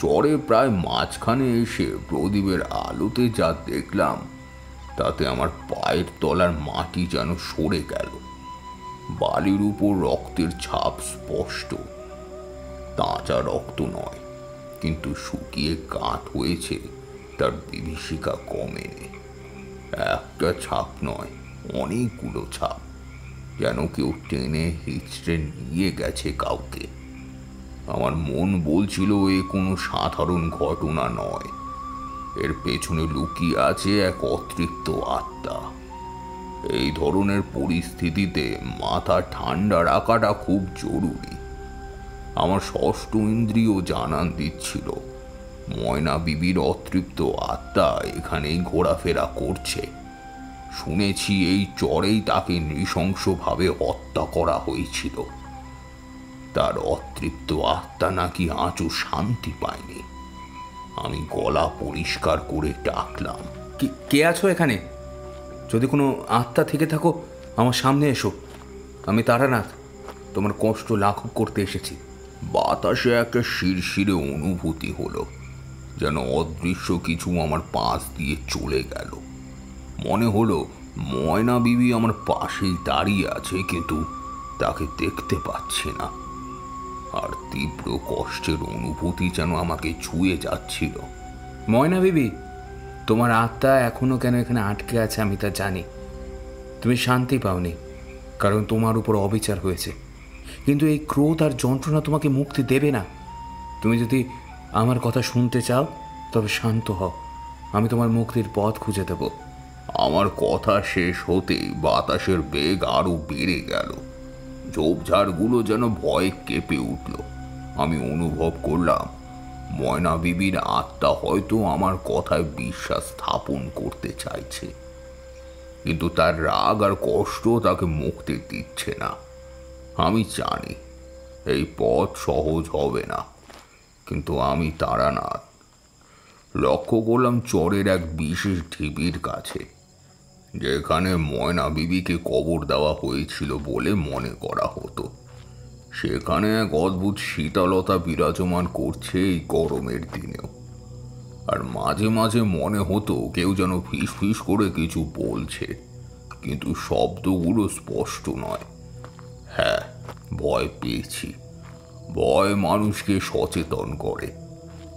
Speaker 6: চরে প্রায় মাঝখানে এসে প্রদীপের আলোতে যা দেখলাম তাতে আমার পায়ের তলার মাটি যেন সরে গেল। বালির উপর রক্তের ছাপ স্পষ্ট। তাজা রক্ত নয়, কিন্তু শুকিয়ে কাঠ হয়েছে, তার বিভীষিকা কমেনি। একটা ছাপ নয়, অনেকগুলো ছাপ, যেন কেউ টেনে হিচড়ে নিয়ে গেছে কাউকে। আমার মন বলছিল এ কোনো সাধারণ ঘটনা নয়, এর পেছনে লুকিয়ে আছে এক অতৃপ্ত আত্মা। এই ধরনের পরিস্থিতিতে মাথা ঠান্ডা রাখাটা খুব জরুরি। আমার ষষ্ঠ ইন্দ্রিয় জানান দিচ্ছিল ময়না বিবির অতৃপ্ত আত্মা এখানেই ঘোরাফেরা করছে। শুনেছি এই চরেই তাকে নৃশংসভাবে হত্যা করা হয়েছিল। তার অতৃপ্ত আত্মা নাকি আজও শান্তি পায়নি। আমি গলা পরিষ্কার করে ডাকলাম,
Speaker 10: কে আছো এখানে? যদি কোনো আত্মা থেকে থাকো আমার সামনে এসো। আমি তারানাথ, তোমার কষ্ট লাঘব করতে এসেছি।
Speaker 6: বাতাসে একটা শিরশিরে অনুভূতি হলো, যেন অদৃশ্য কিছু আমার পাশ দিয়ে চলে গেল। মনে হলো ময়না বিবি আমার পাশেই দাঁড়িয়ে আছে, কিন্তু তাকে দেখতে পাচ্ছি না। আর তীব্র কষ্টের অনুভূতি যেন আমাকে ছুঁয়ে যাচ্ছিল।
Speaker 10: ময়না বিবি, তোমার আত্মা এখনো কেন এখানে আটকে আছে আমি তা জানি। তুমি শান্তি পাওনি, কারণ তোমার উপর অবিচার হয়েছে। কিন্তু এই ক্রোধ আর যন্ত্রণা তোমাকে মুক্তি দেবে না। তুমি যদি আমার কথা শুনতে চাও তবে শান্ত হও, আমি তোমার মুক্তির পথ খুঁজে দেব।
Speaker 6: আমার কথা শেষ হতেই বাতাসের বেগ আরো বেড়ে গেল। ঝোপঝাড়গুলো যেন ভয়ে কেঁপে উঠল। আমি অনুভব করলাম ময়না বিবির আত্মা হয়তো আমার কথায় বিশ্বাস স্থাপন করতে চাইছে, কিন্তু তার রাগ আর কষ্ট তাকে মুক্তি দিচ্ছে না। আমি জানি এই পথ সহজ হবে না, কিন্তু আমি তারানাথ। লক্ষ্য করলাম চরের এক বিশেষ ঢিবির কাছে, যেখানে ময়না বিবিকে কবর দেওয়া হয়েছিল বলে মনে করা হতো। সেখানে এক অদ্ভুত শীতলতা বিরাজমান করছে এই গরমের দিনেও। আর মাঝে মাঝে মনে হতো কেউ যেন ফিস ফিস করে কিছু বলছে, কিন্তু শব্দগুলো স্পষ্ট নয়। হ্যাঁ, ভয় পেয়েছি। ভয় মানুষকে সচেতন করে,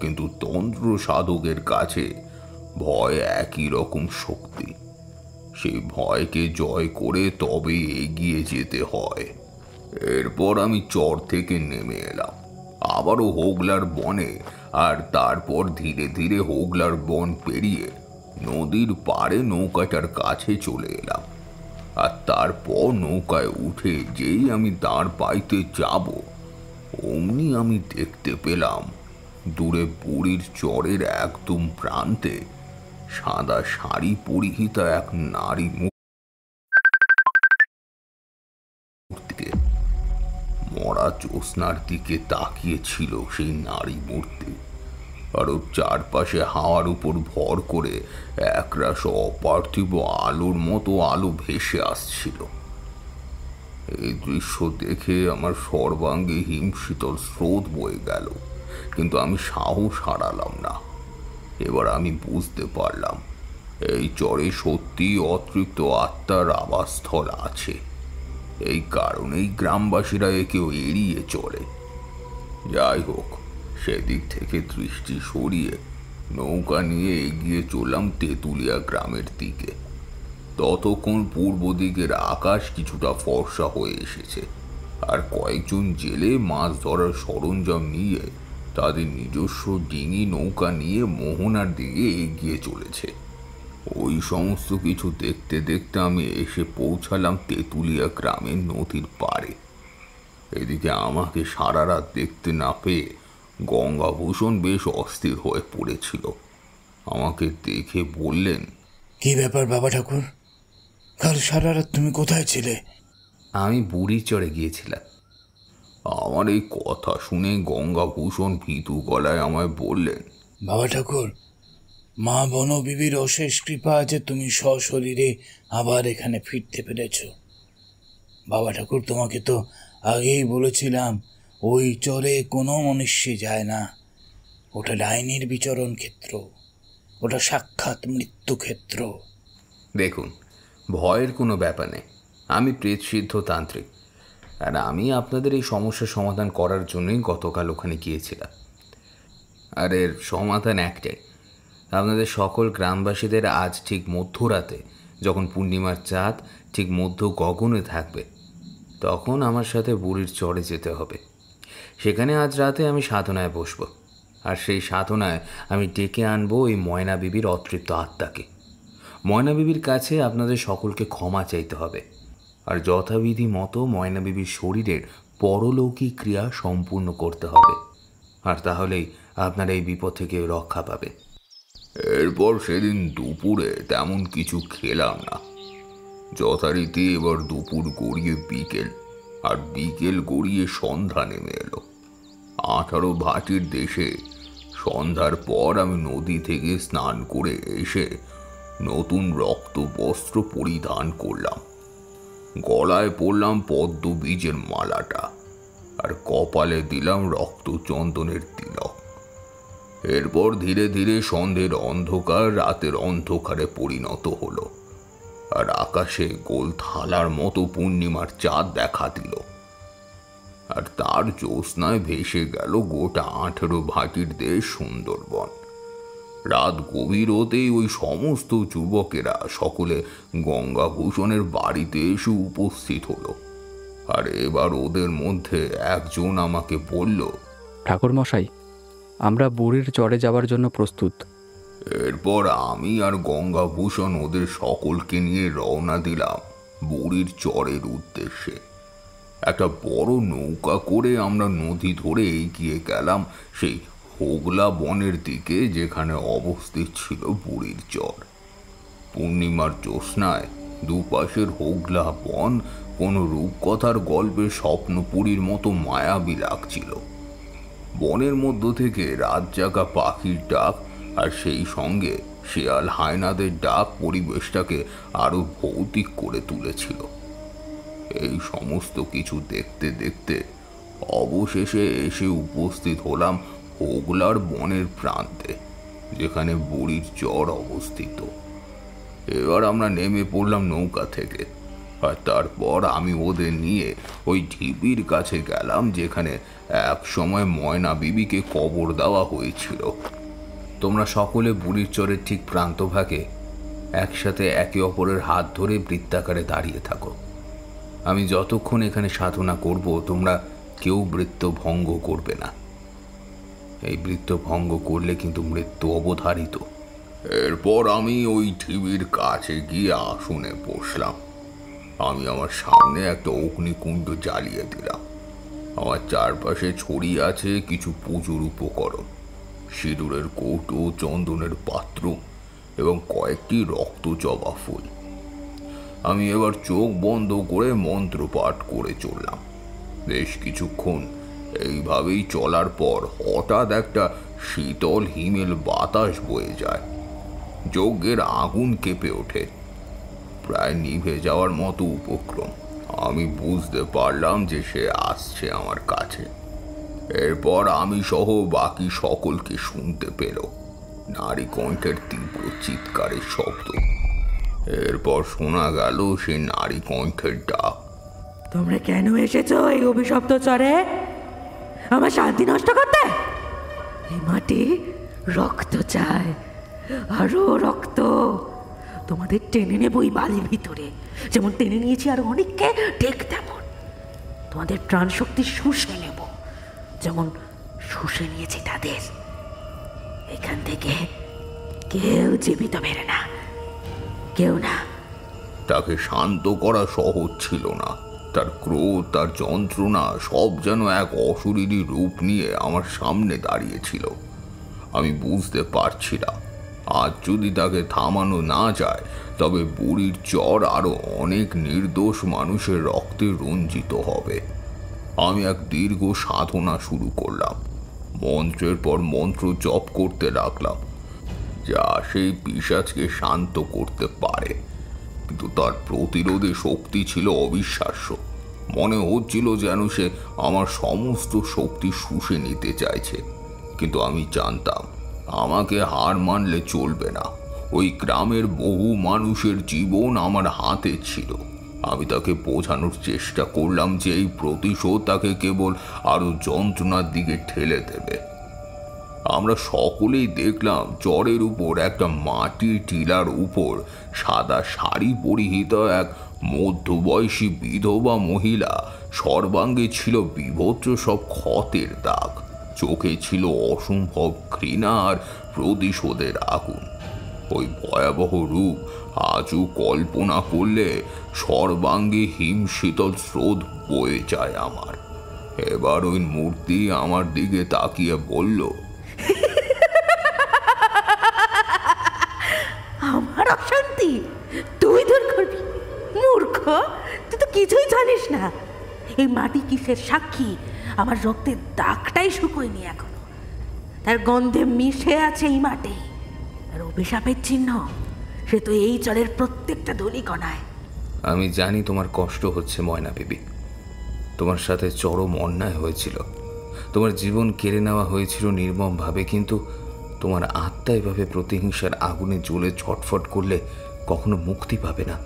Speaker 6: কিন্তু তন্ত্র সাধকের কাছে ভয় একই রকম শক্তি। সেই ভয়কে জয় করে তবে এগিয়ে যেতে হয়। এরপর আমি চর থেকে নেমে এলাম, আবারও হোগলার বনে, আর তারপর ধীরে ধীরে হোগলার বন পেরিয়ে নদীর পাড়ে নৌকাটার কাছে চলে এলাম। আর তারপর নৌকায় উঠে যেই আমি দাঁড় পাইতে যাব, অমনি আমি দেখতে পেলাম দূরে বুড়ির চরের একদম প্রান্তে সাদা শাড়ি পরিহিতা এক নারী মূর্তিকে মরা জ্যোৎস্নার দিকে তাকিয়েছিল সেই নারী মূর্তি। আর ওর চারপাশে হাওয়ার উপর ভর করে একরাশ অপার্থিব আলোর মতো আলো ভেসে আসছিল। এই দৃশ্য দেখে আমার সর্বাঙ্গে হিমশীতল স্রোত বয়ে গেল, কিন্তু আমি সাহস হারালাম না। এবার আমি বুঝতে পারলাম এই চরে সত্যি অতৃপ্ত আত্মার আবাসস্থল আছে। এই কারণেই গ্রামবাসীরা একেও এড়িয়ে চলে। যাই হোক, সেদিক থেকে দৃষ্টি সরিয়ে নৌকা নিয়ে এগিয়ে চললাম তেঁতুলিয়া গ্রামের দিকে। ততক্ষণ পূর্ব দিকের আকাশ কিছুটা ফর্সা হয়ে এসেছে, আর কয়েকজন জেলে মাছ ধরার সরঞ্জাম নিয়ে তাদের নিজস্ব ডিঙি নৌকা নিয়ে মোহনার দিকে এগিয়ে চলেছে। ওই সমস্ত কিছু দেখতে দেখতে আমি এসে পৌঁছালাম তেঁতুলিয়া গ্রামের নদীর পাড়ে। এদিকে আমাকে সারা রাত দেখতে না পেয়ে গঙ্গাভূষণ বেশ অস্থির হয়ে পড়েছিল। আমাকে দেখে বললেন,
Speaker 1: কি ব্যাপার বাবা ঠাকুর, কাল সারা রাত তুমি কোথায় ছিলে?
Speaker 10: আমি বুড়ির চরে গিয়েছিলাম।
Speaker 6: আমার এই কথা শুনে গঙ্গাভূষণ ভীতু গলায় আমায় বললেন,
Speaker 1: বাবা ঠাকুর, মা বনবিবির অশেষ কৃপা আছে তুমি সশরীরে আবার এখানে ফিরতে পেরেছ। বাবা ঠাকুর, তোমাকে তো আগেই বলেছিলাম ওই চরে কোনো মনুষ্য যায় না। ওটা ডাইনির বিচরণ ক্ষেত্র, ওটা সাক্ষাৎ মৃত্যুক্ষেত্র।
Speaker 10: দেখুন, ভয়ের কোনো ব্যাপার নেই। আমি প্রেতসিদ্ধ তান্ত্রিক, আর আমি আপনাদের এই সমস্যার সমাধান করার জন্যই গতকাল ওখানে গিয়েছিলাম। আর এর সমাধান একটাই, আপনাদের সকল গ্রামবাসীদের আজ ঠিক মধ্যরাতে, যখন পূর্ণিমার চাঁদ ঠিক মধ্য গগনে থাকবে, তখন আমার সাথে বুড়ির চরে যেতে হবে। সেখানে আজ রাতে আমি সাধনায় বসব, আর সেই সাধনায় আমি ডেকে আনবো ওই ময়না বিবির অতৃপ্ত আত্মাকে। ময়না বিবির কাছে আপনাদের সকলকে ক্ষমা চাইতে হবে, আর যথাবিধি মতো ময়না বিবির শরীরের পরলৌকিক ক্রিয়া সম্পূর্ণ করতে হবে, আর তাহলেই আপনারা এই বিপদ থেকে রক্ষা পাবেন।
Speaker 6: এরপর সেদিন দুপুরে তেমন কিছু খেলাম না। যথারীতি এবার দুপুর গড়িয়ে বিকেল, আর বিকেল গড়িয়ে সন্ধ্যা নেমে এলো। 18 ভাটির দেশে সন্ধ্যার পর আমি নদী থেকে স্নান করে এসে নতুন রক্ত বস্ত্র পরিধান করলাম। গলায় পরলাম পদ্ম বীজের মালাটা, আর কপালে দিলাম রক্ত চন্দনের তিলক। এরপর ধীরে ধীরে সন্ধ্যের অন্ধকার রাতের অন্ধকারে পরিণত হলো, আর আকাশে গোল থালার মতো পূর্ণিমার চাঁদ দেখা দিল, আর তার জ্যোৎস্নায় ভেসে গেল গোটা 18 ভাটির দেশ সুন্দরবন। রাত গভীর হতেই ওই সমস্ত যুবকেরা সকলে গঙ্গাভূষণের বাড়িতে এসে উপস্থিত হলো। আর এবার ওদের মধ্যে একজন আমাকে বলল,
Speaker 7: ঠাকুরমশাই, আমরা বুড়ির চরে যাওয়ার জন্য প্রস্তুত।
Speaker 6: এরপর আমি আর গঙ্গাভূষণ ওদের সকলকে নিয়ে রওনা দিলাম বুড়ির চরের উদ্দেশ্যে। একটা বড় নৌকা করে আমরা নদী ধরে এগিয়ে গেলাম সেই হোগলা বনের দিকে, যেখানে অবস্থিত ছিল বুড়ির চর। পূর্ণিমার জ্যোৎস্নায় দুপাশের হোগলা বন কোনো রূপকথার গল্পের স্বপ্নপুরীর মতো মায়াবী লাগছিল। বনের মধ্য থেকে রাত জাগা পাখির ডাক আর সেই সঙ্গে শেয়াল হায়নাদের ডাক পরিবেশটাকে আরো ভৌতিক করে তুলেছিল। এই সমস্ত কিছু দেখতে দেখতে অবশেষে এসে উপস্থিত হলাম হোগলার বনের প্রান্তে, যেখানে বুড়ির চর অবস্থিত। এবার আমরা নেমে পড়লাম নৌকা থেকে, আর তারপর আমি ওদের নিয়ে ওই ঢিবির কাছে গেলাম যেখানে এক সময় ময়না বিবিকে কবর দেওয়া হয়েছিল।
Speaker 10: তোমরা সকলে বুড়ির চরের ঠিক প্রান্তভাগে একসাথে একে অপরের হাত ধরে বৃত্তাকারে দাঁড়িয়ে থাকো। আমি যতক্ষণ এখানে সাধনা করব, তোমরা কেউ বৃত্ত ভঙ্গ করবে না। এই বৃত্ত ভঙ্গ করলে কিন্তু মৃত্যু অবধারিত।
Speaker 6: এরপর আমি ওই ঢিবির কাছে গিয়ে আসনে বসলাম। আমি আমার সামনে একটা অগ্নিকুণ্ড জ্বালিয়ে দিলাম। আমার চারপাশে ছড়িয়ে আছে কিছু পুজোর উপকরণ, সিঁদুরের কৌটো, চন্দনের পাত্র এবং কয়েকটি রক্ত জবা ফুল। আমি এবার চোখ বন্ধ করে মন্ত্র পাঠ করে চললাম। বেশ কিছুক্ষণ এইভাবেই চলার পর হঠাৎ একটা শীতল হিমেল বাতাস বয়ে যায়। যজ্ঞের আগুন কেঁপে ওঠে, প্রায় নিভে যাওয়ার মতো উপক্রম। আমি বুঝতে পারলাম যে সে আসছে আমার কাছে। এরপর আমি সহ বাকি সকলকে শুনতে পেল নারী কণ্ঠের তীব্র চিৎকারের শব্দ। এরপর শোনা গেল সে নারী কণ্ঠের ডাক।
Speaker 2: তোমরা কেন এসেছো এই অভিশপ্ত চরে আমার শান্তি নষ্ট করতে? এই মাটি রক্ত চায়, আরো রক্ত। তোমাদের টেনে নেবো এই বালির ভিতরে, যেমন টেনে নিয়েছি আর অনেককে, ঠিক তেমন তোমাদের প্রাণ শক্তি শুষে নেব, যেমন শুষে নিয়েছি তাদের। এখান থেকে কেউ জীবিত বেরে না, কেউ না।
Speaker 6: তাকে শান্ত করা সহজ ছিল না। তার ক্রোধ, তার যন্ত্রণা সব যেন এক অশরীরী রূপ নিয়ে আমার সামনে দাঁড়িয়েছিল। আমি বুঝতে পারছিলাম আজ যদি তাকে থামানো না যায় তবে বুড়ির চর আরো অনেক নির্দোষ মানুষের রক্তে রঞ্জিত হবে। আমি এক দীর্ঘ সাধনা শুরু করলাম। মন্ত্রের পর মন্ত্র জপ করতে লাগলাম, যা সেই পিশাচকে শান্ত করতে পারে, কিন্তু তার প্রতিরোধে শক্তি ছিল অবিশ্বাস্য। মনে হচ্ছিল যেন সে আমার সমস্ত শক্তি শুষে নিতে চাইছে। কিন্তু আমি জানতাম আমাকে হার মানলে চলবে না। ওই গ্রামের বহু মানুষের জীবন আমার হাতে ছিল। আমি তাকে বোঝানোর চেষ্টা করলাম যে এই প্রতিশোধ তাকে কেবল আরো যন্ত্রণার দিকে ঠেলে দেবে। আমরা সকলেই দেখলাম চরের উপর একটা মাটির টিলার উপর সাদা শাড়ি পরিহিত এক মধ্যবয়সী বিধবা মহিলা। সর্বাঙ্গে ছিল বিভৎস সব ক্ষতের দাগ, চোখে ছিল অসম্ভব ঘৃণা আর প্রতিশোধের আগুন। ওই ভয়াবহ রূপ আজও কল্পনা করলে সর্বাঙ্গে হিমশীতল স্রোত বয়ে যায় আমার। এবার ওই মূর্তি আমার দিকে তাকিয়ে বলল,
Speaker 2: আমার অশান্তি তুই দূর করবি? মূর্খ, তুই তো কিছুই জানিস না। এই মাটি কিসের সাক্ষী? আমার রক্তের দাগটাই শুকোয়নি এখনো। তার গন্ধে মিশে আছে এই মাটি, আর অভিশাপের চিহ্ন সে তো এই চরের প্রত্যেকটা ধূলিকণায়।
Speaker 10: আমি জানি তোমার কষ্ট হচ্ছে ময়না বিবি। তোমার সাথে চরম অন্যায় হয়েছিল, তোমার জীবন কেড়ে নেওয়া হয়েছিল নির্মমভাবে, কিন্তু তোমার আত্মা এভাবে প্রতিহিংসার আগুনে জ্বলে ছটফট করলে কখনো মুক্তি পাবে না।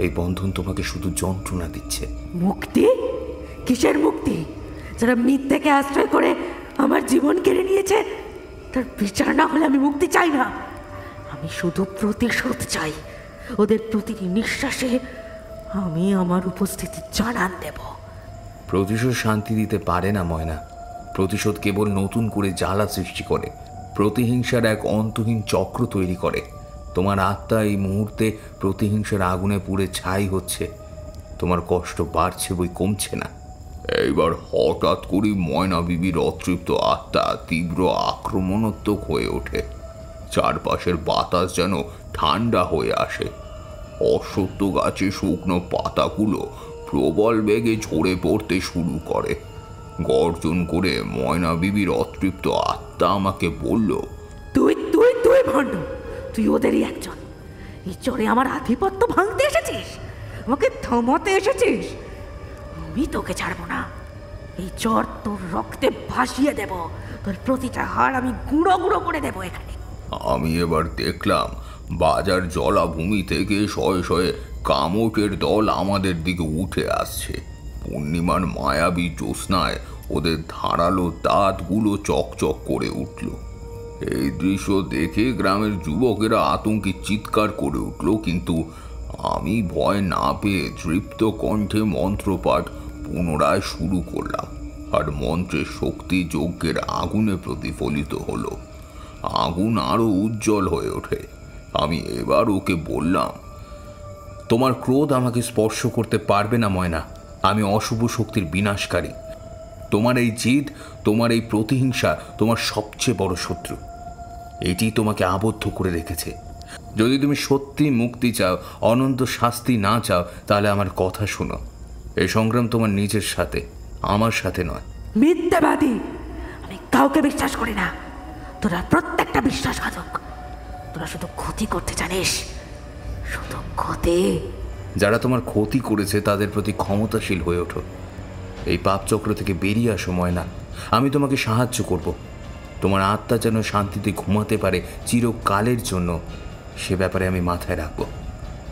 Speaker 10: এই বন্ধন তোমাকে শুধু যন্ত্রণা দিচ্ছে।
Speaker 2: মুক্তি? কিসের মুক্তি? যারা মিথ্যেকে আশ্রয় করে আমার জীবন কেড়ে নিয়েছে তার বিচার না হলে আমি মুক্তি চাই না। আমি শুধু প্রতিশোধ চাই। ওদের প্রতিটি নিঃশ্বাসে আমি আমার উপস্থিতি জানান দেব।
Speaker 10: প্রতিশোধ শান্তি দিতে পারে না ময়না। প্রতিশোধ কেবল নতুন করে জ্বালা সৃষ্টি করে, প্রতিহিংসার এক অন্তহীন চক্র তৈরি করে। তোমার আত্মা এই মুহূর্তে প্রতিহিংসার আগুনে পুড়ে ছাই হচ্ছে। তোমার কষ্ট বাড়ছে, বই কমছে না।
Speaker 6: এইবার হঠাৎ করে ময়না বিবির অতৃপ্ত আত্মা তীব্র আক্রমণাত্মক হয়ে ওঠে। চারপাশের বাতাস যেন ঠান্ডা হয়ে আসে। অশ্বত্থ গাছে শুকনো পাতাগুলো প্রবল বেগে ঝরে পড়তে শুরু করে। গর্জন করে ময়না বিবির অতৃপ্ত আত্মা আমাকে বলল,
Speaker 2: তুই তুই তুই ভণ্ড, তুই ওদেরই একজন। এই চরে আমার আধিপত্য ভাঙতে এসেছিস, আমাকে থামাতে এসেছিস। আমি তোকে ছাড়বো না। এই চর তোর রক্তে ভাসিয়ে দেব, তোর প্রতিটা হাড় আমি গুঁড়ো গুঁড়ো করে দেবো এখানে।
Speaker 6: আমি এবার দেখলাম বাজার জলাভূমি থেকে শয়ে শয়ে কামটের দল আমাদের দিকে উঠে আসছে। পূর্ণিমার মায়াবী জ্যোৎস্নায় ওদের ধারালো দাঁতগুলো চকচক করে উঠল। এই দৃশ্য দেখে গ্রামের যুবকেরা আতঙ্কে চিৎকার করে উঠল, কিন্তু আমি ভয় না পেয়ে তৃপ্ত কণ্ঠে মন্ত্রপাঠ পুনরায় শুরু করলাম। আর মন্ত্রের শক্তি যজ্ঞের আগুনে প্রতিফলিত হলো। আগুন আরো উজ্জ্বল হয়ে ওঠে। আমি এবার ওকে বললাম,
Speaker 10: তোমার ক্রোধ আমাকে স্পর্শ করতে পারবে না ময়না। আমি অশুভ শক্তির বিনাশকারী। তোমার এই জিদ, তোমার এই প্রতিহিংসা তোমার সবচেয়ে বড় শত্রু। এটি তোমাকে আবদ্ধ করে রেখেছে। যদি তুমি সত্যি মুক্তি চাও, অনন্ত শাস্তি না চাও, তাহলে আমার কথা শোনো। এই সংগ্রাম তোমার নিজের সাথে, আমার সাথে নয়।
Speaker 2: মিথ্যাবাদী! আমি কাউকে বিশ্বাস করি না। তোরা প্রত্যেকটা বিশ্বাসঘাতক। তোরা শুধু ক্ষতি করতে জানিস, শুধু ক্ষতি।
Speaker 10: যারা তোমার ক্ষতি করেছে তাদের প্রতি ক্ষমতাশীল হয়ে ওঠো। এই পাপচক্র থেকে বেরিয়ে আসো ময়না। আমি তোমাকে সাহায্য করব। তোমার আত্মা যেন শান্তিতে ঘুমাতে পারে চিরকালের জন্য, সে ব্যাপারে আমি মাথায় রাখবো।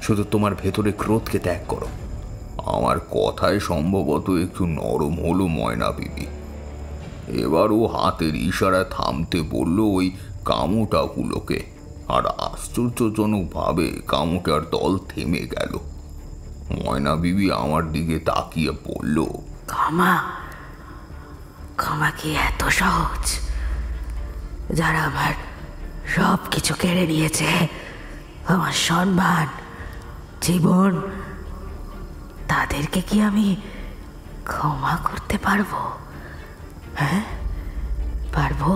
Speaker 10: শুধু তোমার ভেতরে ক্রোধকে ত্যাগ করো।
Speaker 6: আমার কথায় সম্ভবত একটু নরম হলো ময়না বিবি। এবার ও হাতের ইশারা থামতে বলল ওই কামুটাগুলোকে, আর আশ্চর্যজনকভাবে কামুটার দল থেমে গেল। ময়না বিবি আমার দিকে তাকিয়ে বলল,
Speaker 2: ক্ষমা? ক্ষমা কি এত সহজ? যারা আমার সব কিছু কেড়ে নিয়েছে, আমার সম্মান, জীবন, তাদেরকে কি আমি ক্ষমা করতে পারবো? হ্যাঁ, পারবো?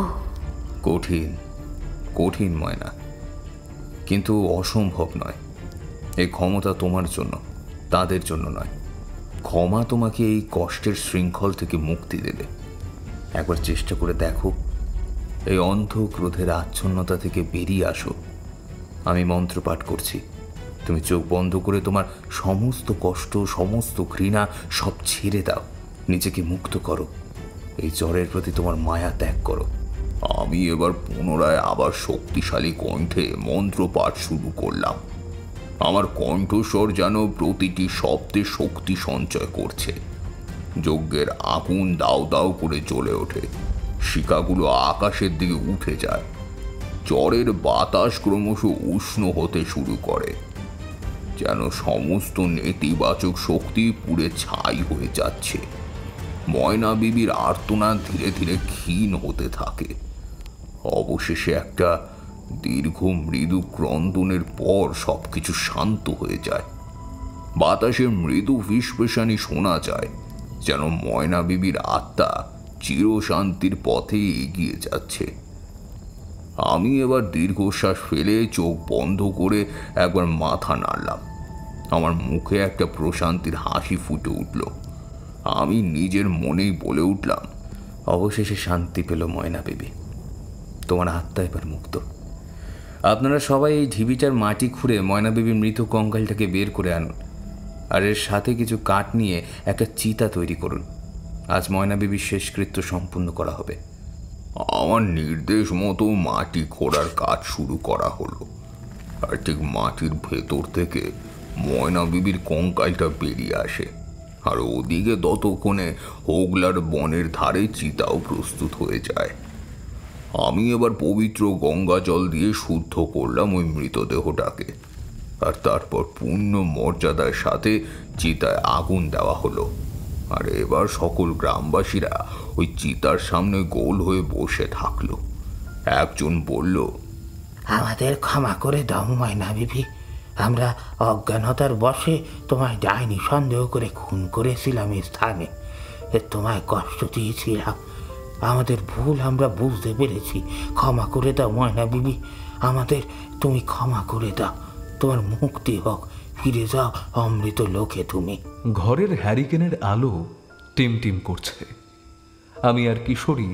Speaker 10: কঠিন, কঠিন ময়না, কিন্তু অসম্ভব নয়। এই ক্ষমতা তোমার জন্য, তাদের জন্য নয়। ক্ষমা তোমাকে এই কষ্টের শৃঙ্খল থেকে মুক্তি দেবে। একবার চেষ্টা করে দেখো। এই অন্ধ ক্রোধের আচ্ছন্নতা থেকে বেরিয়ে আসো। আমি মন্ত্র পাঠ করছি, তুমি চোখ বন্ধ করে তোমার সমস্ত কষ্ট, সমস্ত ঘৃণা সব ছেড়ে দাও। নিজেকে মুক্ত করো। এই জ্বরের প্রতি তোমার মায়া ত্যাগ করো।
Speaker 6: আমি এবার পুনরায় আবার শক্তিশালী কণ্ঠে মন্ত্র পাঠ শুরু করলাম। আমার কণ্ঠস্বর যেন প্রতিটি শব্দে শক্তি সঞ্চয় করছে। যজ্ঞের আগুন দাউ দাউ করে জ্বলে ওঠে, শিখাগুলো আকাশের দিকে উঠে যায়। জ্বরের বাতাস ক্রমশ উষ্ণ হতে শুরু করে, যেন সমস্ত নেতিবাচক শক্তি পুড়ে ছাই হয়ে যাচ্ছে। ময়না বিবির আর্তনাদ ধীরে ধীরে ক্ষীণ হতে থাকে। অবশেষে একটা দীর্ঘ মৃদু ক্রন্দনের পর সবকিছু শান্ত হয়ে যায়। বাতাসে মৃদু ফিসফিসানি শোনা যায়, যেন ময়না বিবির আত্মা চিরশান্তির পথে এগিয়ে যাচ্ছে। আমি এবার দীর্ঘশ্বাস ফেলে চোখ বন্ধ করে একবার মাথা নাড়লাম। আমার মুখে একটা প্রশান্তির হাসি ফুটে উঠল। আমি নিজের মনেই বলে উঠলাম,
Speaker 10: অবশেষে শান্তি পেল ময়না বিবি। তোমার আত্মা এবার মুক্ত। আপনারা সবাই এই ঢিবিটার মাটি খুঁড়ে ময়না বিবির মৃত কঙ্কালটাকে বের করে আনুন, আর এর সাথে কিছু কাঠ নিয়ে একটা চিতা তৈরি করুন। আজ ময়না বিবির শেষকৃত্য সম্পূর্ণ করা হবে।
Speaker 6: আমার নির্দেশ মতো মাটি খোঁড়ার কাজ শুরু করা হলো, আর ঠিক মাটির ভেতর থেকে ময়না বিবির কঙ্কালটা বেরিয়ে আসে। আর ওদিকে ততক্ষণে হোগলার বনের ধারে চিতাও প্রস্তুত হয়ে যায়। আমি এবার পবিত্র গঙ্গা জল দিয়ে শুদ্ধ করলাম ওই মৃতদেহটাকে, আর তারপর পূর্ণ মর্যাদার সাথে চিতায় আগুন দেওয়া হলো। আর এবার সকল গ্রামবাসীরা ওই চিতার সামনে গোল হয়ে বসে থাকলো। একজন বলল,
Speaker 11: আমাদের ক্ষমা করে দাও ময়না বিবি। আমরা অজ্ঞানতার বশে তোমায় ডাইনি সন্দেহ করে খুন করেছিলাম এই স্থানে। তোমায় কষ্ট দিয়েছিলাম, আমাদের ভুল আমরা বুঝতে পেরেছি। ক্ষমা করে দাও ময়না বিবি, আমাদের তুমি ক্ষমা করে দাও। তোমার মুক্তি হোক, ফিরে যাও অমৃত লোকে তুমি।
Speaker 3: ঘরের হ্যারিকেনের আলো টিমটিম করছে। আমি আর কিশোরী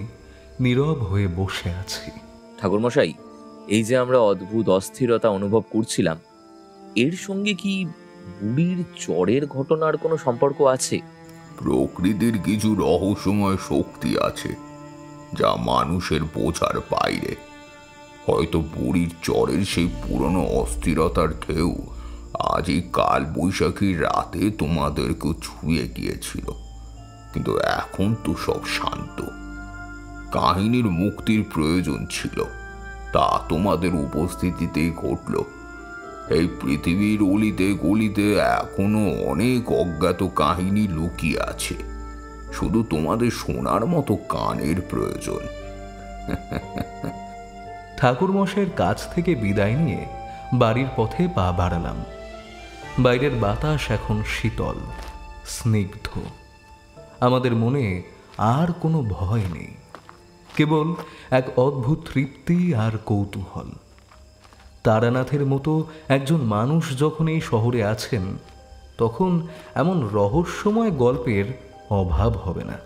Speaker 3: নীরব হয়ে বসে আছি।
Speaker 4: ঠাকুরমশাই, এই যে আমরা অদ্ভুত অস্থিরতা অনুভব করছিলাম, এর সঙ্গে কি বুড়ির জ্বরের ঘটনার কোনো সম্পর্ক আছে?
Speaker 6: প্রকৃতির কিছু রহস্যময় শক্তি আছে যা মানুষের বোঝার বাইরে। হয়তো বুড়ির জ্বরের সেই পুরনো অস্থিরতার ঢেউ আজ এই কাল বৈশাখীর রাতে তোমাদেরকেও ছুঁয়ে গিয়েছিল, কিন্তু এখন তো সব শান্ত। কাহিনীর মুক্তির প্রয়োজন ছিল, তা তোমাদের উপস্থিতিতেই ঘটল। এই পৃথিবীর অলিতে গলিতে এখনো অনেক অজ্ঞাত কাহিনী লুকিয়ে আছে, শুধু তোমাদের শোনার মতো কানের প্রয়োজন।
Speaker 3: ঠাকুরমশাইয়ের কাছ থেকে বিদায় নিয়ে বাড়ির পথে পা বাড়ালাম। বাইরের বাতাস এখন শীতল, স্নিগ্ধ। আমাদের মনে আর কোনো ভয় নেই, কেবল এক অদ্ভুত তৃপ্তি আর কৌতূহল। তারানাথের মতো একজন মানুষ যখন এই শহরে আছেন, তখন এমন রহস্যময় গল্পের অভাব হবে না।